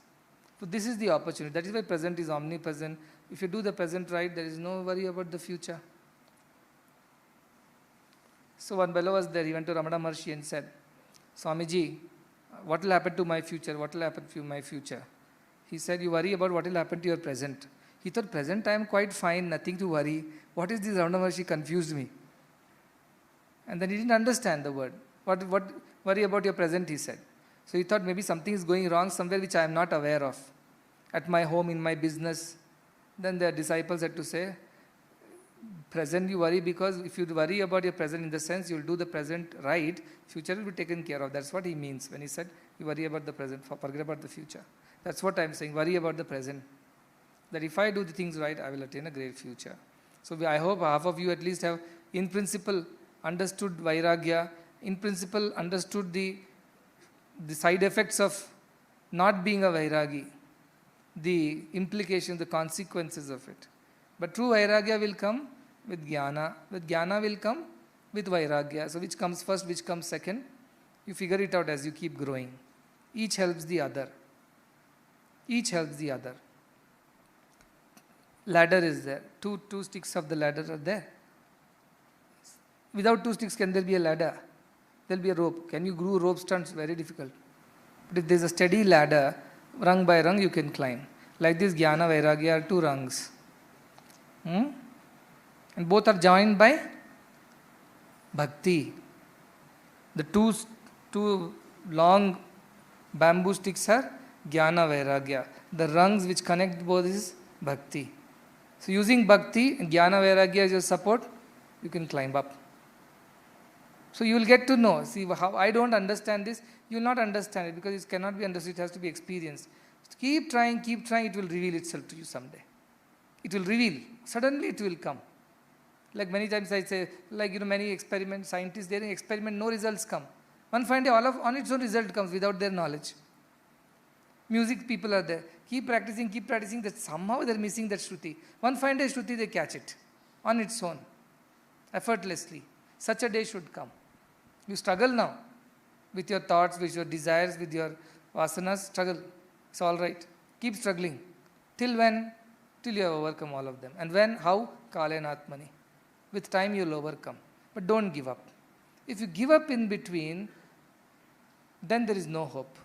So this is the opportunity. That is why present is omnipresent. If you do the present right, there is no worry about the future. So one fellow was there. He went to Ramana Maharshi and said, Swamiji, what will happen to my future? What will happen to my future? He said, you worry about what will happen to your present. He thought, present I am quite fine, nothing to worry. What is this? Ramana Maharshi confused me. And then he didn't understand the word. What worry about your present, he said. So he thought maybe something is going wrong somewhere which I am not aware of. At my home, in my business. Then the disciples had to say, present you worry because if you worry about your present in the sense you will do the present right, future will be taken care of. That's what he means when he said you worry about the present, forget about the future. That's what I am saying, worry about the present. That if I do the things right, I will attain a great future. So I hope half of you at least have in principle understood Vairagya, in principle understood the side effects of not being a Vairagi, the implications, the consequences of it. But true Vairagya will come with Jnana. With Jnana will come with Vairagya. So which comes first, which comes second? You figure it out as you keep growing. Each helps the other. Each helps the other. Ladder is there. Two sticks of the ladder are there. Without two sticks, can there be a ladder? There will be a rope. Can you glue rope stunts? Very difficult. But if there is a steady ladder, rung by rung you can climb. Like this Jnana Vairagya are two rungs. And both are joined by bhakti. The two long bamboo sticks are Jnana Vairagya. The rungs which connect both is bhakti. So using bhakti and Jnana Vairagya as your support, you can climb up. So you will get to know. See, how I don't understand this, you will not understand it because it cannot be understood, it has to be experienced. So keep trying, it will reveal itself to you someday. It will reveal. Suddenly it will come. Like many times I say, many experiments, scientists, they experiment, no results come. One fine day, on its own result comes without their knowledge. Music people are there. Keep practicing, that somehow they're missing that Shruti. One fine day, Shruti, they catch it. On its own. Effortlessly. Such a day should come. You struggle now. With your thoughts, with your desires, with your vasanas, struggle. It's all right. Keep struggling. Till when? Till you have overcome all of them. And when? How? Kalena Atmani. With time you will overcome. But don't give up. If you give up in between, then there is no hope.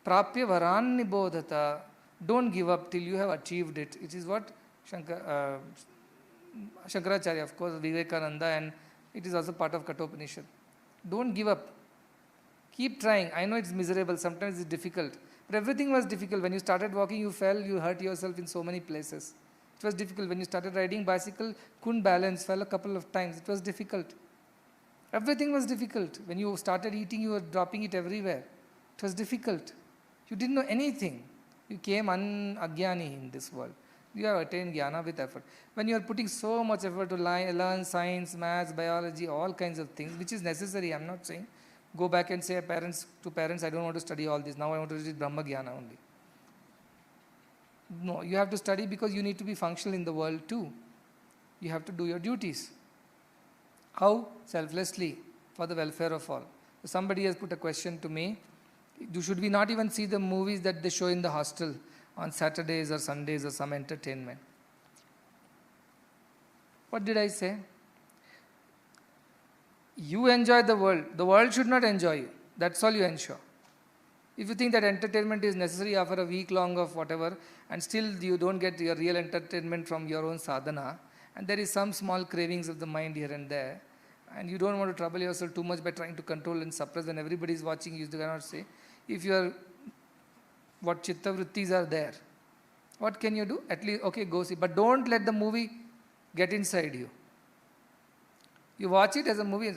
Prapya varan nibodhata. Don't give up till you have achieved it. It is what Shankaracharya, of course, Vivekananda, and it is also part of Kathopanishad. Don't give up. Keep trying. I know it's miserable. Sometimes it's difficult. But everything was difficult. When you started walking, you fell, you hurt yourself in so many places. It was difficult. When you started riding bicycle, couldn't balance, fell a couple of times. It was difficult. Everything was difficult. When you started eating, you were dropping it everywhere. It was difficult. You didn't know anything. You came agyani in this world. You have attained jnana with effort. When you are putting so much effort to learn science, maths, biology, all kinds of things, which is necessary, I am not saying, go back and say to parents, I don't want to study all this, now I want to study Brahma Jnana only. No, you have to study because you need to be functional in the world too. You have to do your duties. How? Selflessly, for the welfare of all. Somebody has put a question to me, should we not even see the movies that they show in the hostel on Saturdays or Sundays or some entertainment? What did I say? You enjoy the world should not enjoy you. That's all you ensure. If you think that entertainment is necessary after a week long of whatever, and still you don't get your real entertainment from your own sadhana, and there is some small cravings of the mind here and there, and you don't want to trouble yourself too much by trying to control and suppress when everybody is watching, you cannot say. If what chitta vrittis are there, what can you do? At least, okay, go see. But don't let the movie get inside you. You watch it as a movie.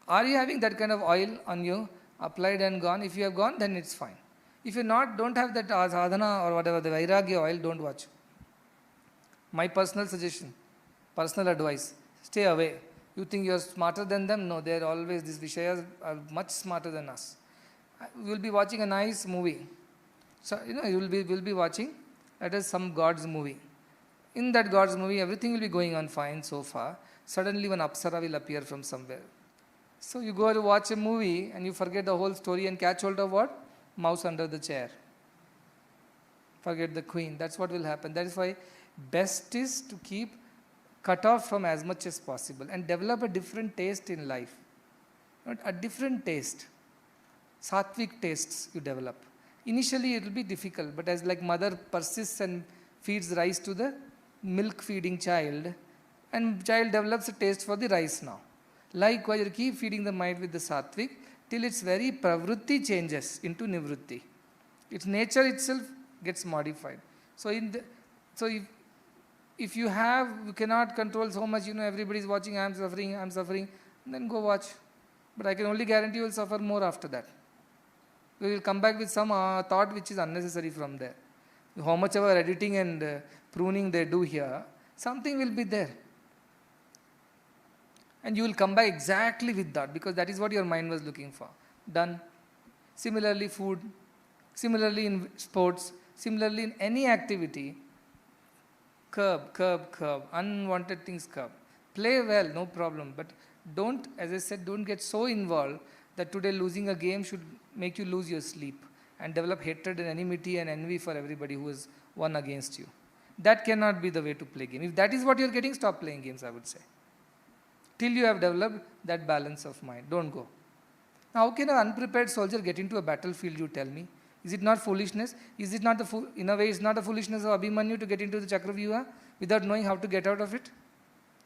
Are you having that kind of oil on you, applied and gone? If you have gone, then it's fine. If you're not, don't have that sadhana or whatever, the vairagya oil, don't watch. My personal suggestion, personal advice, stay away. You think you're smarter than them? No, they're always, these Vishayas are much smarter than us. We'll be watching a nice movie. So, we'll be watching, that is some God's movie. In that God's movie, everything will be going on fine so far. Suddenly one Apsara will appear from somewhere. So you go to watch a movie and you forget the whole story and catch hold of what? Mouse under the chair. Forget the queen. That's what will happen. That is why best is to keep cut off from as much as possible and develop a different taste in life. Not a different taste. Sattvic tastes you develop. Initially it will be difficult, but as like mother persists and feeds rice to the milk feeding child, and child develops a taste for the rice now. Likewise, you keep feeding the mind with the sattvic till its very pravrutti changes into nivrutti. Its nature itself gets modified. So, if you cannot control so much, everybody is watching, I am suffering, then go watch. But I can only guarantee you will suffer more after that. You will come back with some thought which is unnecessary from there. How much ever editing and pruning they do here, something will be there. And you will come back exactly with that, because that is what your mind was looking for. Done. Similarly, food. Similarly, in sports. Similarly, in any activity. Curb. Unwanted things curb. Play well, no problem. But don't, as I said, don't get so involved that today losing a game should make you lose your sleep and develop hatred and enmity and envy for everybody who is won against you. That cannot be the way to play game. If that is what you are getting, stop playing games, I would say. Till you have developed that balance of mind. Don't go. Now, how can an unprepared soldier get into a battlefield, you tell me? Is it not foolishness? Is it not in a way, it's not a foolishness of Abhimanyu to get into the Chakravyuha without knowing how to get out of it?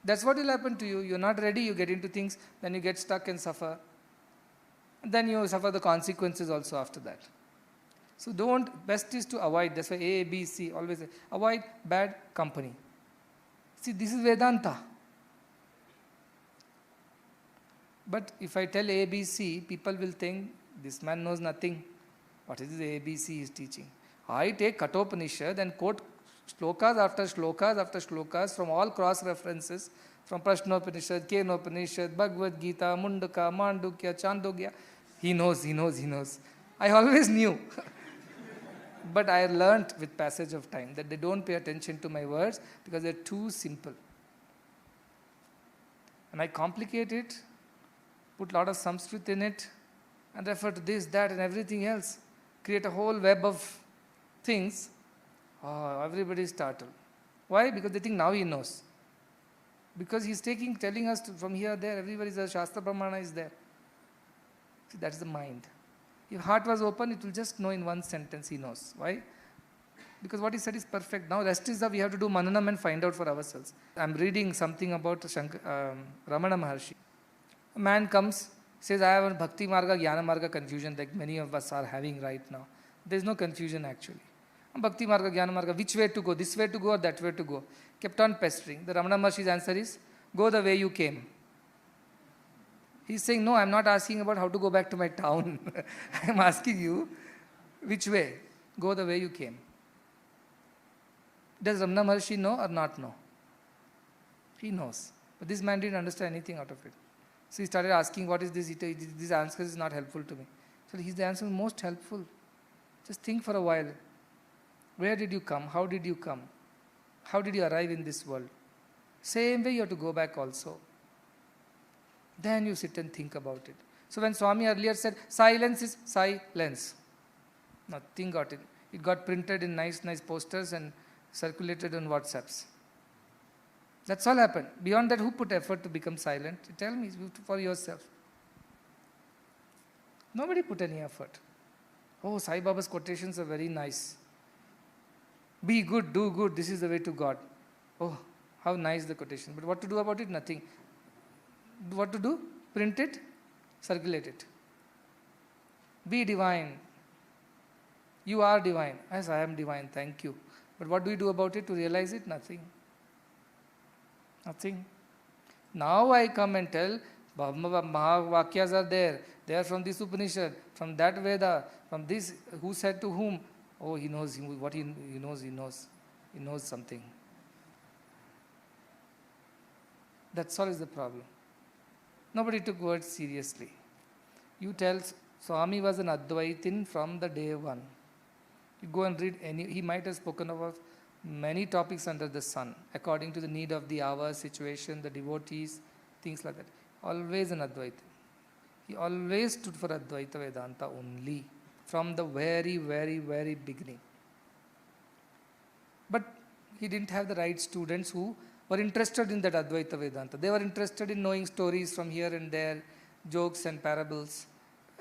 That's what will happen to you. You're not ready, you get into things, then you get stuck and suffer. And then you suffer the consequences also after that. So best is to avoid. That's why A, B, C, always avoid bad company. See, this is Vedanta. But if I tell A, B, C, people will think, this man knows nothing. What is this A, B, C he is teaching? I take Kathopanishad and quote shlokas after shlokas after shlokas from all cross references, from Prashnopanishad, Kenopanishad, Bhagavad Gita, Mundaka, Mandukya, Chandogya. He knows. I always knew. But I learnt with passage of time that they don't pay attention to my words because they're too simple. And I complicate it, put a lot of Sanskrit in it, and refer to this, that, and everything else. Create a whole web of things. Oh, everybody is startled. Why? Because they think now he knows. Because he's telling us from here, there, everybody's a Shastra Pramana is there. See, that's the mind. If heart was open, it will just know in one sentence he knows. Why? Because what he said is perfect. Now rest is that we have to do mananam and find out for ourselves. I'm reading something about Ramana Maharshi. A man comes, says, I have a Bhakti Marga, Jnana Marga confusion like many of us are having right now. There is no confusion actually. Bhakti Marga, Jnana Marga, which way to go? This way to go or that way to go? Kept on pestering. The Ramana Maharshi's answer is, go the way you came. He's saying, no, I'm not asking about how to go back to my town. I'm asking you, which way? Go the way you came. Does Ramana Maharshi know or not know? He knows. But this man didn't understand anything out of it. So he started asking, what is this? This answer is not helpful to me. So his answer was most helpful. Just think for a while. Where did you come? How did you come? How did you arrive in this world? Same way you have to go back also. Then you sit and think about it. So when Swami earlier said, silence is silence. Nothing got it. It got printed in nice posters and circulated on WhatsApps. That's all happened. Beyond that, who put effort to become silent? Tell me for yourself. Nobody put any effort. Oh, Sai Baba's quotations are very nice. Be good, do good, this is the way to God. Oh, how nice the quotation. But what to do about it? Nothing. What to do? Print it, circulate it. Be divine. You are divine. Yes, I am divine, thank you. But what do we do about it to realize it? Nothing. Nothing. Now I come and tell, Mahavakyas are there. They are from this Upanishad, from that Veda, from this, who said to whom? Oh, he knows what he knows. He knows something. That's all is the problem. Nobody took words seriously. You tell Swami was an Advaitin from the day one. You go and read he might have spoken of many topics under the sun, according to the need of the hour, situation, the devotees, things like that. Always an Advaita. He always stood for Advaita Vedanta only, from the very, very, very beginning. But he didn't have the right students who were interested in that Advaita Vedanta. They were interested in knowing stories from here and there, jokes and parables.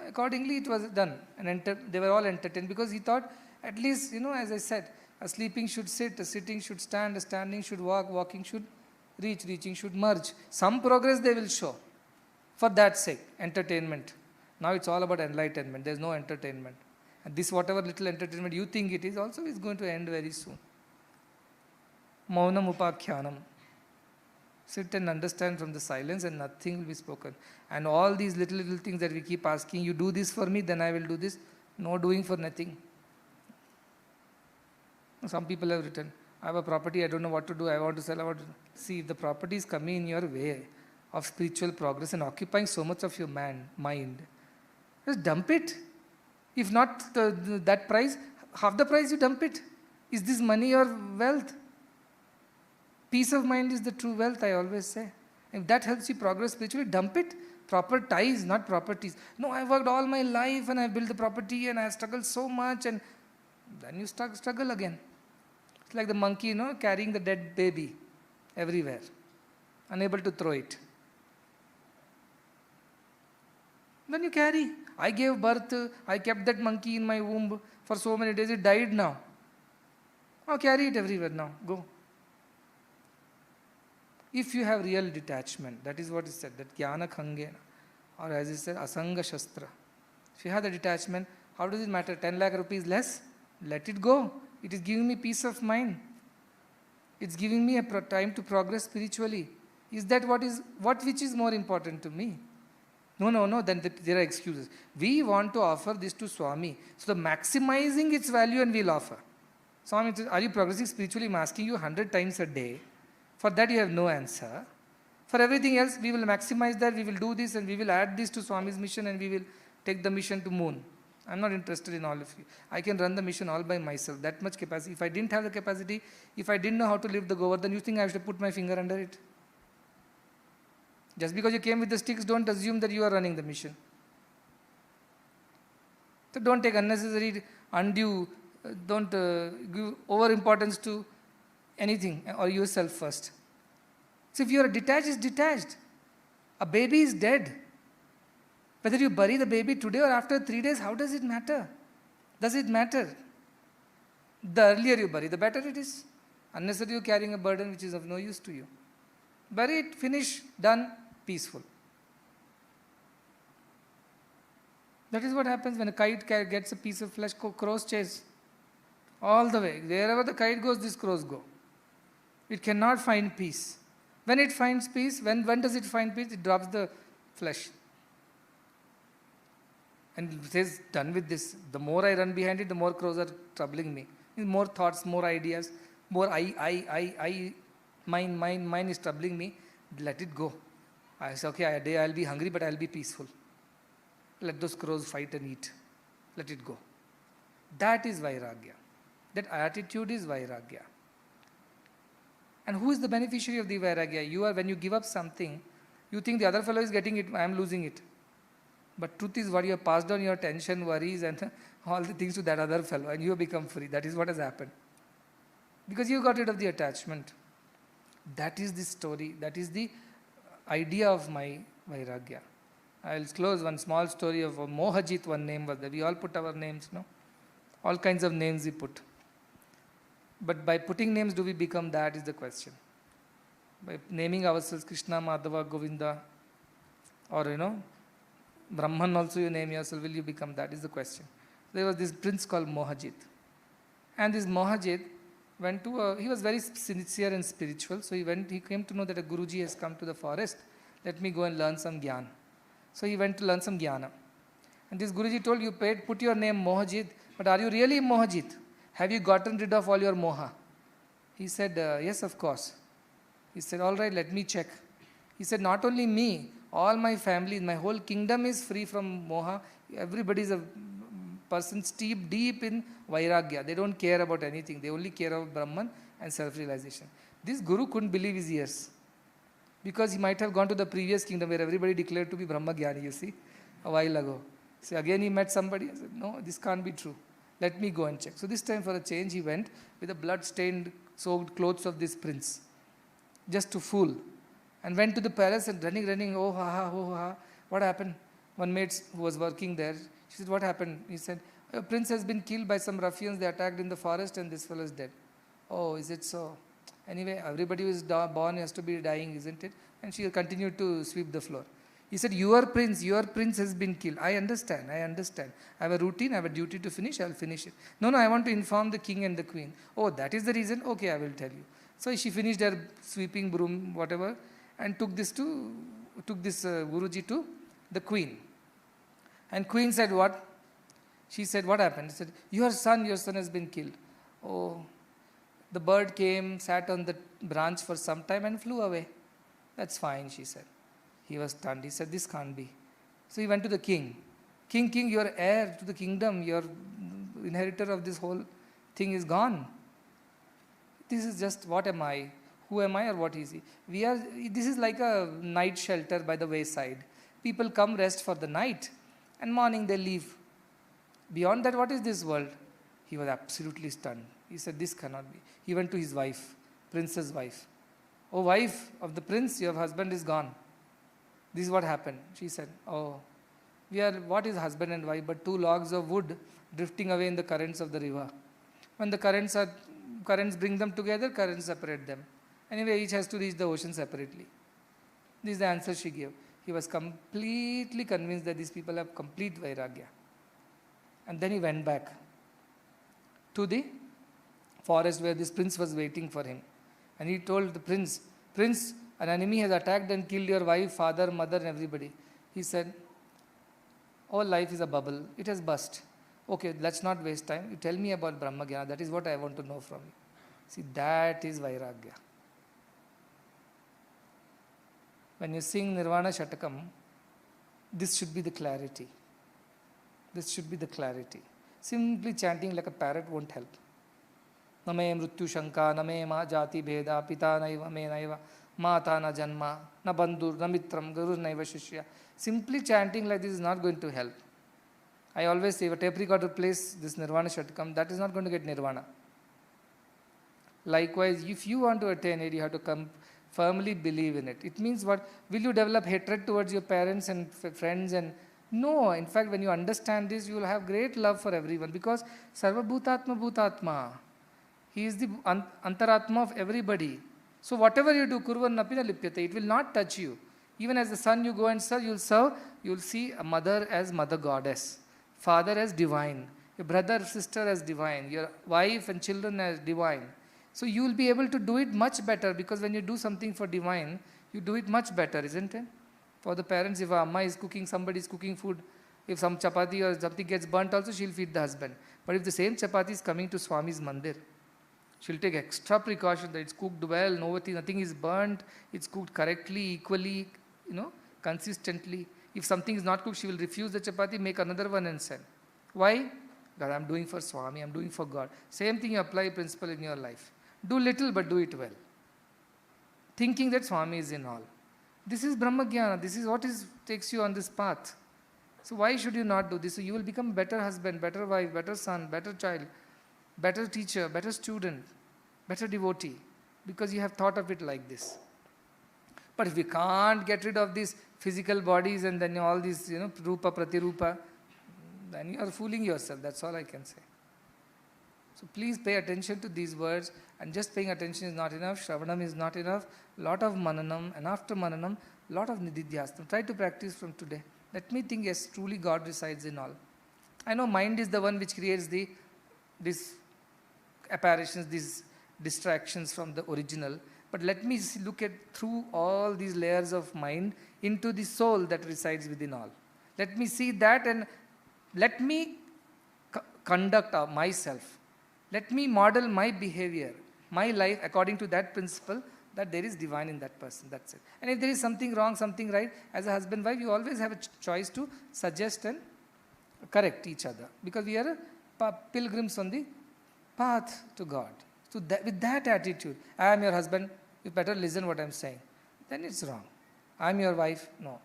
Accordingly, it was done. And they were all entertained because he thought, at least, as I said, a sleeping should sit, a sitting should stand, a standing should walk, walking should reach, reaching should merge. Some progress they will show. For that sake, entertainment. Now it's all about enlightenment. There's no entertainment. And this whatever little entertainment you think it is also is going to end very soon. Maunam upakhyanam. Sit and understand from the silence and nothing will be spoken. And all these little things that we keep asking, you do this for me, then I will do this. No doing for nothing. Some people have written, I have a property, I don't know what to do, I want to sell. See, if the property is coming in your way of spiritual progress and occupying so much of your mind, just dump it. If not that price, half the price you dump it. Is this money your wealth? Peace of mind is the true wealth, I always say. If that helps you progress spiritually, dump it. Proper ties, not properties. No, I worked all my life and I built the property and I struggled so much, and then you struggle again. It's like the monkey, carrying the dead baby everywhere, unable to throw it. Then you carry. I gave birth, I kept that monkey in my womb for so many days, it died now. Oh, carry it everywhere now, go. If you have real detachment, that is what is said, that jnana khangena, or as it said, asanga shastra. If you have the detachment, how does it matter? 10 lakh rupees less? Let it go. It is giving me peace of mind. It's giving me a time to progress spiritually. Is that which is more important to me? No, then there are excuses. We want to offer this to Swami. So the maximizing its value and we'll offer. Swami, are you progressing spiritually? I'm asking you 100 times a day. For that you have no answer. For everything else, we will maximize that, we will do this and we will add this to Swami's mission and we will take the mission to moon. I'm not interested in all of you. I can run the mission all by myself, that much capacity. If I didn't have the capacity, if I didn't know how to lift the Govardhan, you think I should put my finger under it? Just because you came with the sticks, don't assume that you are running the mission. So don't take unnecessary, undue, don't give over importance to anything or yourself first. So if you are detached, it's detached. A baby is dead. Whether you bury the baby today or after 3 days, how does it matter? Does it matter? The earlier you bury, the better it is. Unnecessarily you're carrying a burden which is of no use to you. Bury it, finish, done, peaceful. That is what happens when a kite gets a piece of flesh, crows chase all the way. Wherever the kite goes, these crows go. It cannot find peace. When it finds peace, when does it find peace? It drops the flesh. And it says, done with this. The more I run behind it, the more crows are troubling me. More thoughts, more ideas. more mine is troubling me, let it go. I say, okay, a day I'll be hungry, but I'll be peaceful. Let those crows fight and eat. Let it go. That is Vairagya. That attitude is Vairagya. And who is the beneficiary of the Vairagya? You are, when you give up something, you think the other fellow is getting it, I am losing it. But truth is what you have passed on your tension, worries and all the things to that other fellow and you have become free. That is what has happened. Because you got rid of the attachment. That is the story. That is the idea of my Vairagya. I'll close one small story of Mohajit, one name was there. We all put our names, no? All kinds of names we put. But by putting names, do we become that is the question. By naming ourselves Krishna, Madhava, Govinda, or Brahman also you name yourself, will you become that is the question. There was this prince called Mohajit. And this Mohajit went to he was very sincere and spiritual, so he came to know that a Guruji has come to the forest, let me go and learn some jnana. So he went to learn some jnana. And this Guruji told, you put your name Mohajit, but are you really Mohajit? Have you gotten rid of all your moha? He said, yes, of course. He said, all right, let me check. He said, not only me, all my family, my whole kingdom is free from moha. Everybody is a person steeped deep in Vairagya. They don't care about anything. They only care about Brahman and self-realization. This Guru couldn't believe his ears. Because he might have gone to the previous kingdom where everybody declared to be Brahmagyani, you see, a while ago. So again he met somebody and said, no, this can't be true. Let me go and check. So this time for a change he went with the blood-stained, soaked clothes of this prince. Just to fool. And went to the palace and running, oh ha, what happened? One mate who was working there, she said, what happened? He said, a prince has been killed by some ruffians, they attacked in the forest and this fellow is dead. Oh, is it so? Anyway, everybody who is born has to be dying, isn't it? And she continued to sweep the floor. He said, your prince has been killed. I understand. I have a routine, I have a duty to finish, I will finish it. No, I want to inform the king and the queen. Oh, that is the reason? Okay, I will tell you. So she finished her sweeping broom, whatever, and took this Guruji to the queen. And queen said, what? She said, what happened? He said, your son has been killed. Oh, the bird came, sat on the branch for some time and flew away. That's fine, she said. He was stunned. He said, this can't be. So he went to the king. King, your heir to the kingdom, your inheritor of this whole thing is gone. This is just, what am I? Who am I or what is he? This is like a night shelter by the wayside. People come rest for the night and morning they leave. Beyond that, what is this world? He was absolutely stunned. He said, this cannot be. He went to his wife, prince's wife. Oh, wife of the prince, your husband is gone. This is what happened. She said, oh, what is husband and wife but two logs of wood drifting away in the currents of the river. When the currents bring them together, currents separate them. Anyway, each has to reach the ocean separately. This is the answer she gave. He was completely convinced that these people have complete Vairagya. And then he went back to the forest where this prince was waiting for him. And he told the prince, an enemy has attacked and killed your wife, father, mother and everybody. He said, all life is a bubble. It has burst. Okay, let's not waste time. You tell me about Brahmagyana. That is what I want to know from you. See, that is Vairagya. When you sing Nirvana Shatakam, this should be the clarity. This should be the clarity. Simply chanting like a parrot won't help. Name mrityu shanka, name ma jati bheda, pita naiva me naiva, mata na janma, na bandhur, na mitram, guru naiva shishya. Simply chanting like this is not going to help. I always say, if a tape recorder plays this Nirvana Shatakam, that is not going to get Nirvana. Likewise, if you want to attain it, you have to firmly believe in it. It means what? Will you develop hatred towards your parents and friends? And no, in fact, when you understand this, you will have great love for everyone because Sarva Bhutatma Bhutatma. He is the Antaratma of everybody. So whatever you do, Kurvan Napina Lipyate, it will not touch you. Even as the son you go and serve, you'll see a mother as mother goddess, father as divine, your brother, sister as divine, your wife and children as divine. So you will be able to do it much better because when you do something for divine, you do it much better, isn't it? For the parents, if Amma is cooking, somebody is cooking food, if some chapati or something gets burnt also, she'll feed the husband. But if the same chapati is coming to Swami's mandir, She'll take extra precaution that it's cooked well, nothing is burnt, it's cooked correctly, equally, consistently. If something is not cooked, she will refuse the chapati, make another one and send. Why? That I'm doing for Swami, I'm doing for God. Same thing you apply principle in your life. Do little but do it well. Thinking that Swami is in all. This is Brahma Jnana. This is what takes you on this path. So why should you not do this? So you will become better husband, better wife, better son, better child, better teacher, better student, better devotee, because you have thought of it like this. But if we can't get rid of these physical bodies and then all these, rupa, pratirupa, then you are fooling yourself. That's all I can say. So please pay attention to these words, and just paying attention is not enough. Shravanam is not enough. Lot of mananam, and after mananam, lot of nididhyastam. Try to practice from today. Let me think, yes, truly God resides in all. I know mind is the one which creates these apparitions, these distractions from the original. But let me look at through all these layers of mind into the soul that resides within all. Let me see that, and let me conduct myself. Let me model my behavior, my life according to that principle, that there is divine in that person. That's it. And if there is something wrong, something right, as a husband-wife, you always have a choice to suggest and correct each other. Because we are pilgrims on the path to God. So with that attitude, I am your husband, you better listen what I am saying. Then it's wrong. I am your wife, no.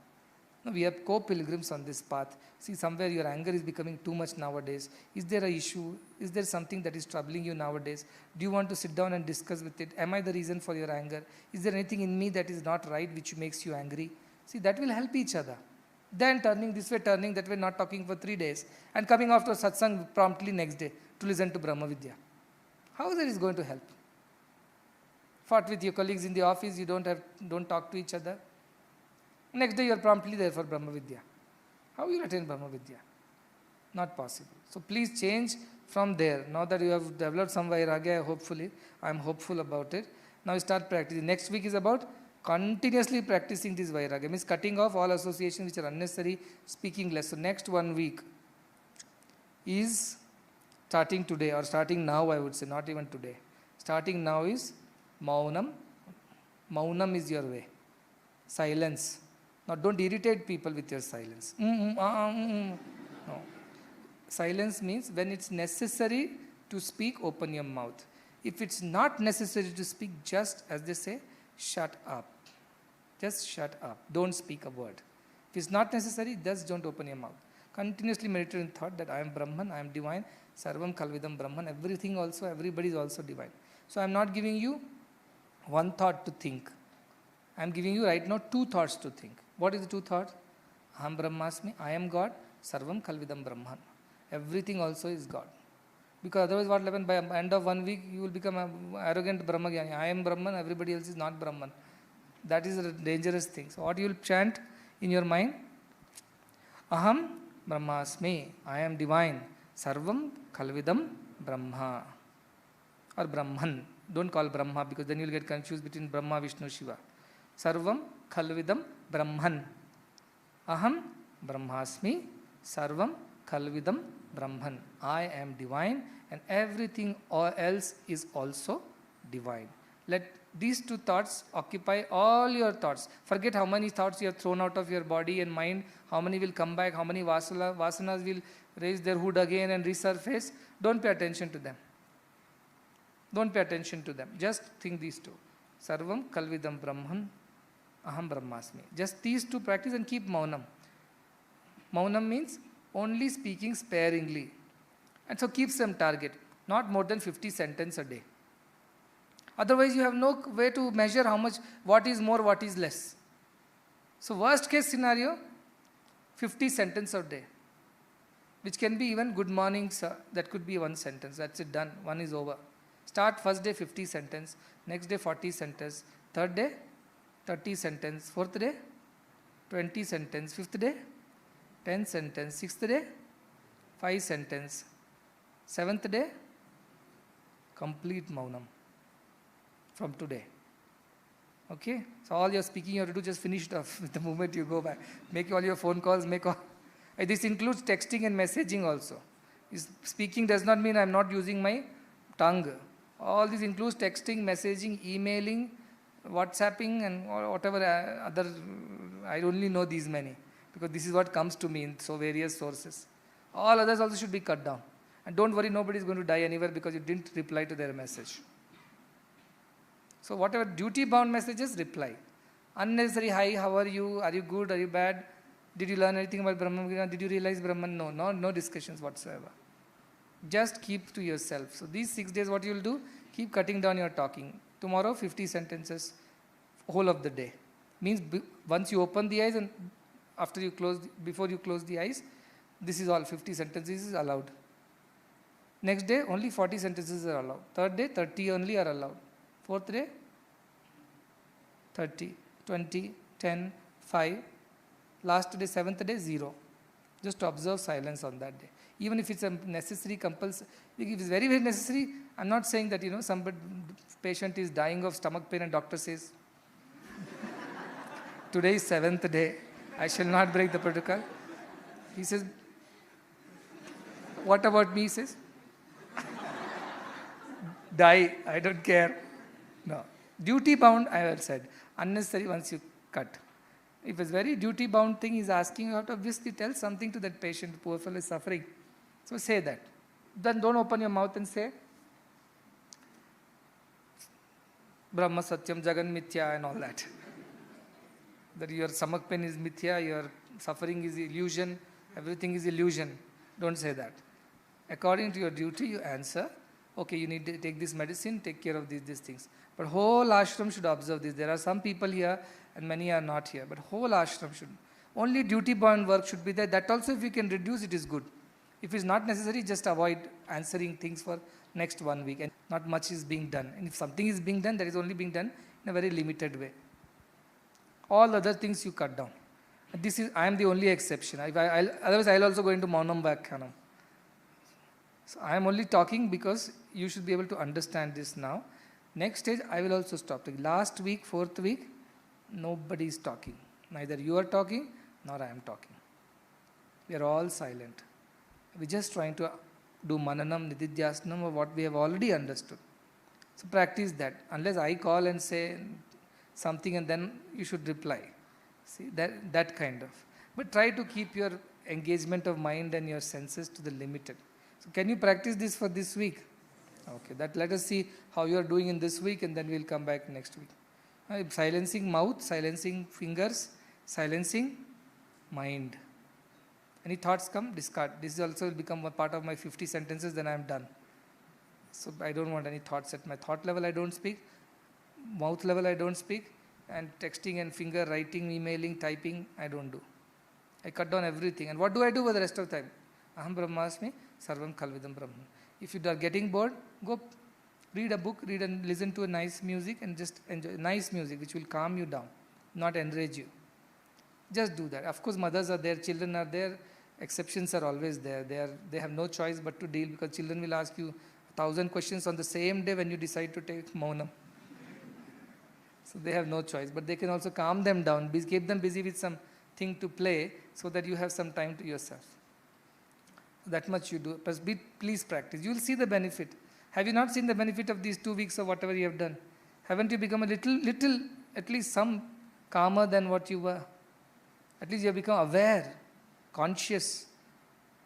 No, we are co-pilgrims on this path. See, somewhere your anger is becoming too much nowadays. Is there an issue? Is there something that is troubling you nowadays? Do you want to sit down and discuss with it? Am I the reason for your anger? Is there anything in me that is not right which makes you angry? See, that will help each other. Then turning this way, turning that way, not talking for 3 days, and coming after satsang promptly next day to listen to Brahma Vidya. How that is going to help? Fought with your colleagues in the office, you don't talk to each other. Next day you are promptly there for Brahma Vidya. How will you attain Brahma Vidya? Not possible. So please change from there. Now that you have developed some vairagya, hopefully, I am hopeful about it. Now you start practicing. Next week is about continuously practicing this vairagya. Means cutting off all associations which are unnecessary, speaking less. So next 1 week is starting today, or starting now, I would say, not even today. Starting now is Maunam. Maunam is your way. Silence. Now don't irritate people with your silence. No. Silence means when it's necessary to speak, open your mouth. If it's not necessary to speak, just, as they say, shut up. Just shut up. Don't speak a word. If it's not necessary, just don't open your mouth. Continuously meditate in thought that I am Brahman, I am divine, Sarvam Kalvidam Brahman, everything also, everybody is also divine. So I am not giving you one thought to think. I am giving you right now 2 thoughts to think. What is the 2 thoughts? Aham Brahmasmi, I am God, Sarvam Kalvidam Brahman. Everything also is God. Because otherwise what will happen? By the end of 1 week, you will become an arrogant Brahmagyani. I am Brahman, everybody else is not Brahman. That is a dangerous thing. So what you will chant in your mind? Aham Brahmasmi, I am divine, Sarvam Kalvidam Brahma. Or Brahman. Don't call Brahma, because then you will get confused between Brahma, Vishnu, Shiva. Sarvam Kalvidam Brahman. Aham Brahmasmi, Sarvam Kalvidam Brahman. I am divine, and everything else is also divine. Let these 2 thoughts occupy all your thoughts. Forget how many thoughts you have thrown out of your body and mind, how many will come back, how many vasanas will raise their hood again and resurface. Don't pay attention to them. Don't pay attention to them. Just think these 2. Sarvam Kalvidam Brahman, Aham Brahmasmi. Just these 2 practice and keep Maunam. Maunam means only speaking sparingly. And so keep some target. Not more than 50 sentences a day. Otherwise you have no way to measure what is more, what is less. So worst case scenario, 50 sentences a day. Which can be even good morning, sir. That could be 1 sentence. That's it, done. 1 is over. Start first day 50 sentences, next day 40 sentences, third day 30 sentences, fourth day 20 sentences, fifth day 10 sentences, sixth day 5 sentences, seventh day complete Maunam from today. Okay? So all your speaking you have to do, just finish it off with the moment you go back. Make all your phone calls, this includes texting and messaging also. Speaking does not mean I am not using my tongue. All this includes texting, messaging, emailing, WhatsApping, and whatever other. I only know these many because this is what comes to me in so various sources. All others also should be cut down. And don't worry, nobody is going to die anywhere because you didn't reply to their message. So whatever duty-bound messages, reply. Unnecessary hi, how are you? Are you good? Are you bad? Did you learn anything about Brahman? Did you realize Brahman? No discussions whatsoever. Just keep to yourself. So these 6 days, what you will do? Keep cutting down your talking. Tomorrow, 50 sentences, whole of the day. Means once you open the eyes and after you close, before you close the eyes, this is all 50 sentences is allowed. Next day, only 40 sentences are allowed. Third day, 30 only are allowed. Fourth day, 30, 20, 10, 5. Last day, 7th day, 0. Just observe silence on that day. Even if it's a necessary, compulsory, if it's very, very necessary, I'm not saying that, some patient is dying of stomach pain and doctor says, today is 7th day, I shall not break the protocol. He says, what about me? He says, die, I don't care. No. Duty bound, I have said. Unnecessary once you cut. If it's very duty bound thing, he's asking you to obviously tell something to that patient. Poor fellow is suffering. So say that. Then don't open your mouth and say, Brahma Satyam Jagan Mithya and all that. That your stomach pain is mithya, your suffering is illusion, everything is illusion. Don't say that. According to your duty, you answer, okay, you need to take this medicine, take care of these things. But whole ashram should observe this. There are some people here and many are not here. But whole ashram should. Only duty-bound work should be there. That also if you can reduce, it is good. If it's not necessary, just avoid answering things for next 1 week. And not much is being done. And if something is being done, that is only being done in a very limited way. All other things you cut down. I am the only exception. Otherwise, I'll also go into Maunam Vakyanam. So I am only talking because you should be able to understand this now. Next stage, I will also stop. Like last week, 4th week, nobody is talking. Neither you are talking, nor I am talking. We are all silent. We are just trying to do mananam, nididhyasanam of what we have already understood. So practice that. Unless I call and say something and then you should reply. See, that kind of. But try to keep your engagement of mind and your senses to the limited. So can you practice this for this week? Okay, let us see how you are doing in this week and then we'll come back next week. Silencing mouth, silencing fingers, silencing mind. Any thoughts come? Discard. This also will become a part of my 50 sentences, then I am done. So I don't want any thoughts. At my thought level I don't speak, mouth level I don't speak, and texting and finger writing, emailing, typing, I don't do. I cut down everything. And what do I do for the rest of the time? Aham Brahmasmi, Sarvam Khalvidam Brahman. If you are getting bored, go read a book, read and listen to a nice music and just enjoy nice music which will calm you down, not enrage you. Just do that. Of course, mothers are there, children are there, exceptions are always there. They have no choice but to deal because children will ask you 1,000 questions on the same day when you decide to take Maunam. So they have no choice, but they can also calm them down, keep them busy with something to play so that you have some time to yourself. That much you do. Please practice. You will see the benefit. Have you not seen the benefit of these 2 weeks of whatever you have done? Haven't you become a little, at least some calmer than what you were? At least you have become aware, conscious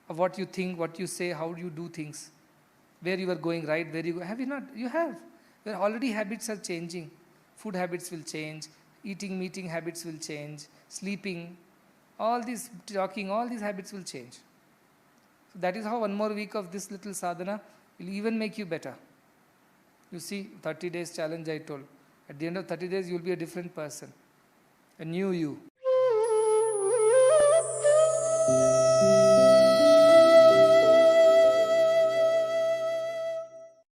of what you think, what you say, how you do things, where you are going right, where you go. Have you not? You have. Where already habits are changing. Food habits will change, meeting habits will change, sleeping, all these talking, all these habits will change. So that is how 1 more week of this little sadhana will even make you better. You see, 30 days challenge I told. At the end of 30 days, you will be a different person, a new you.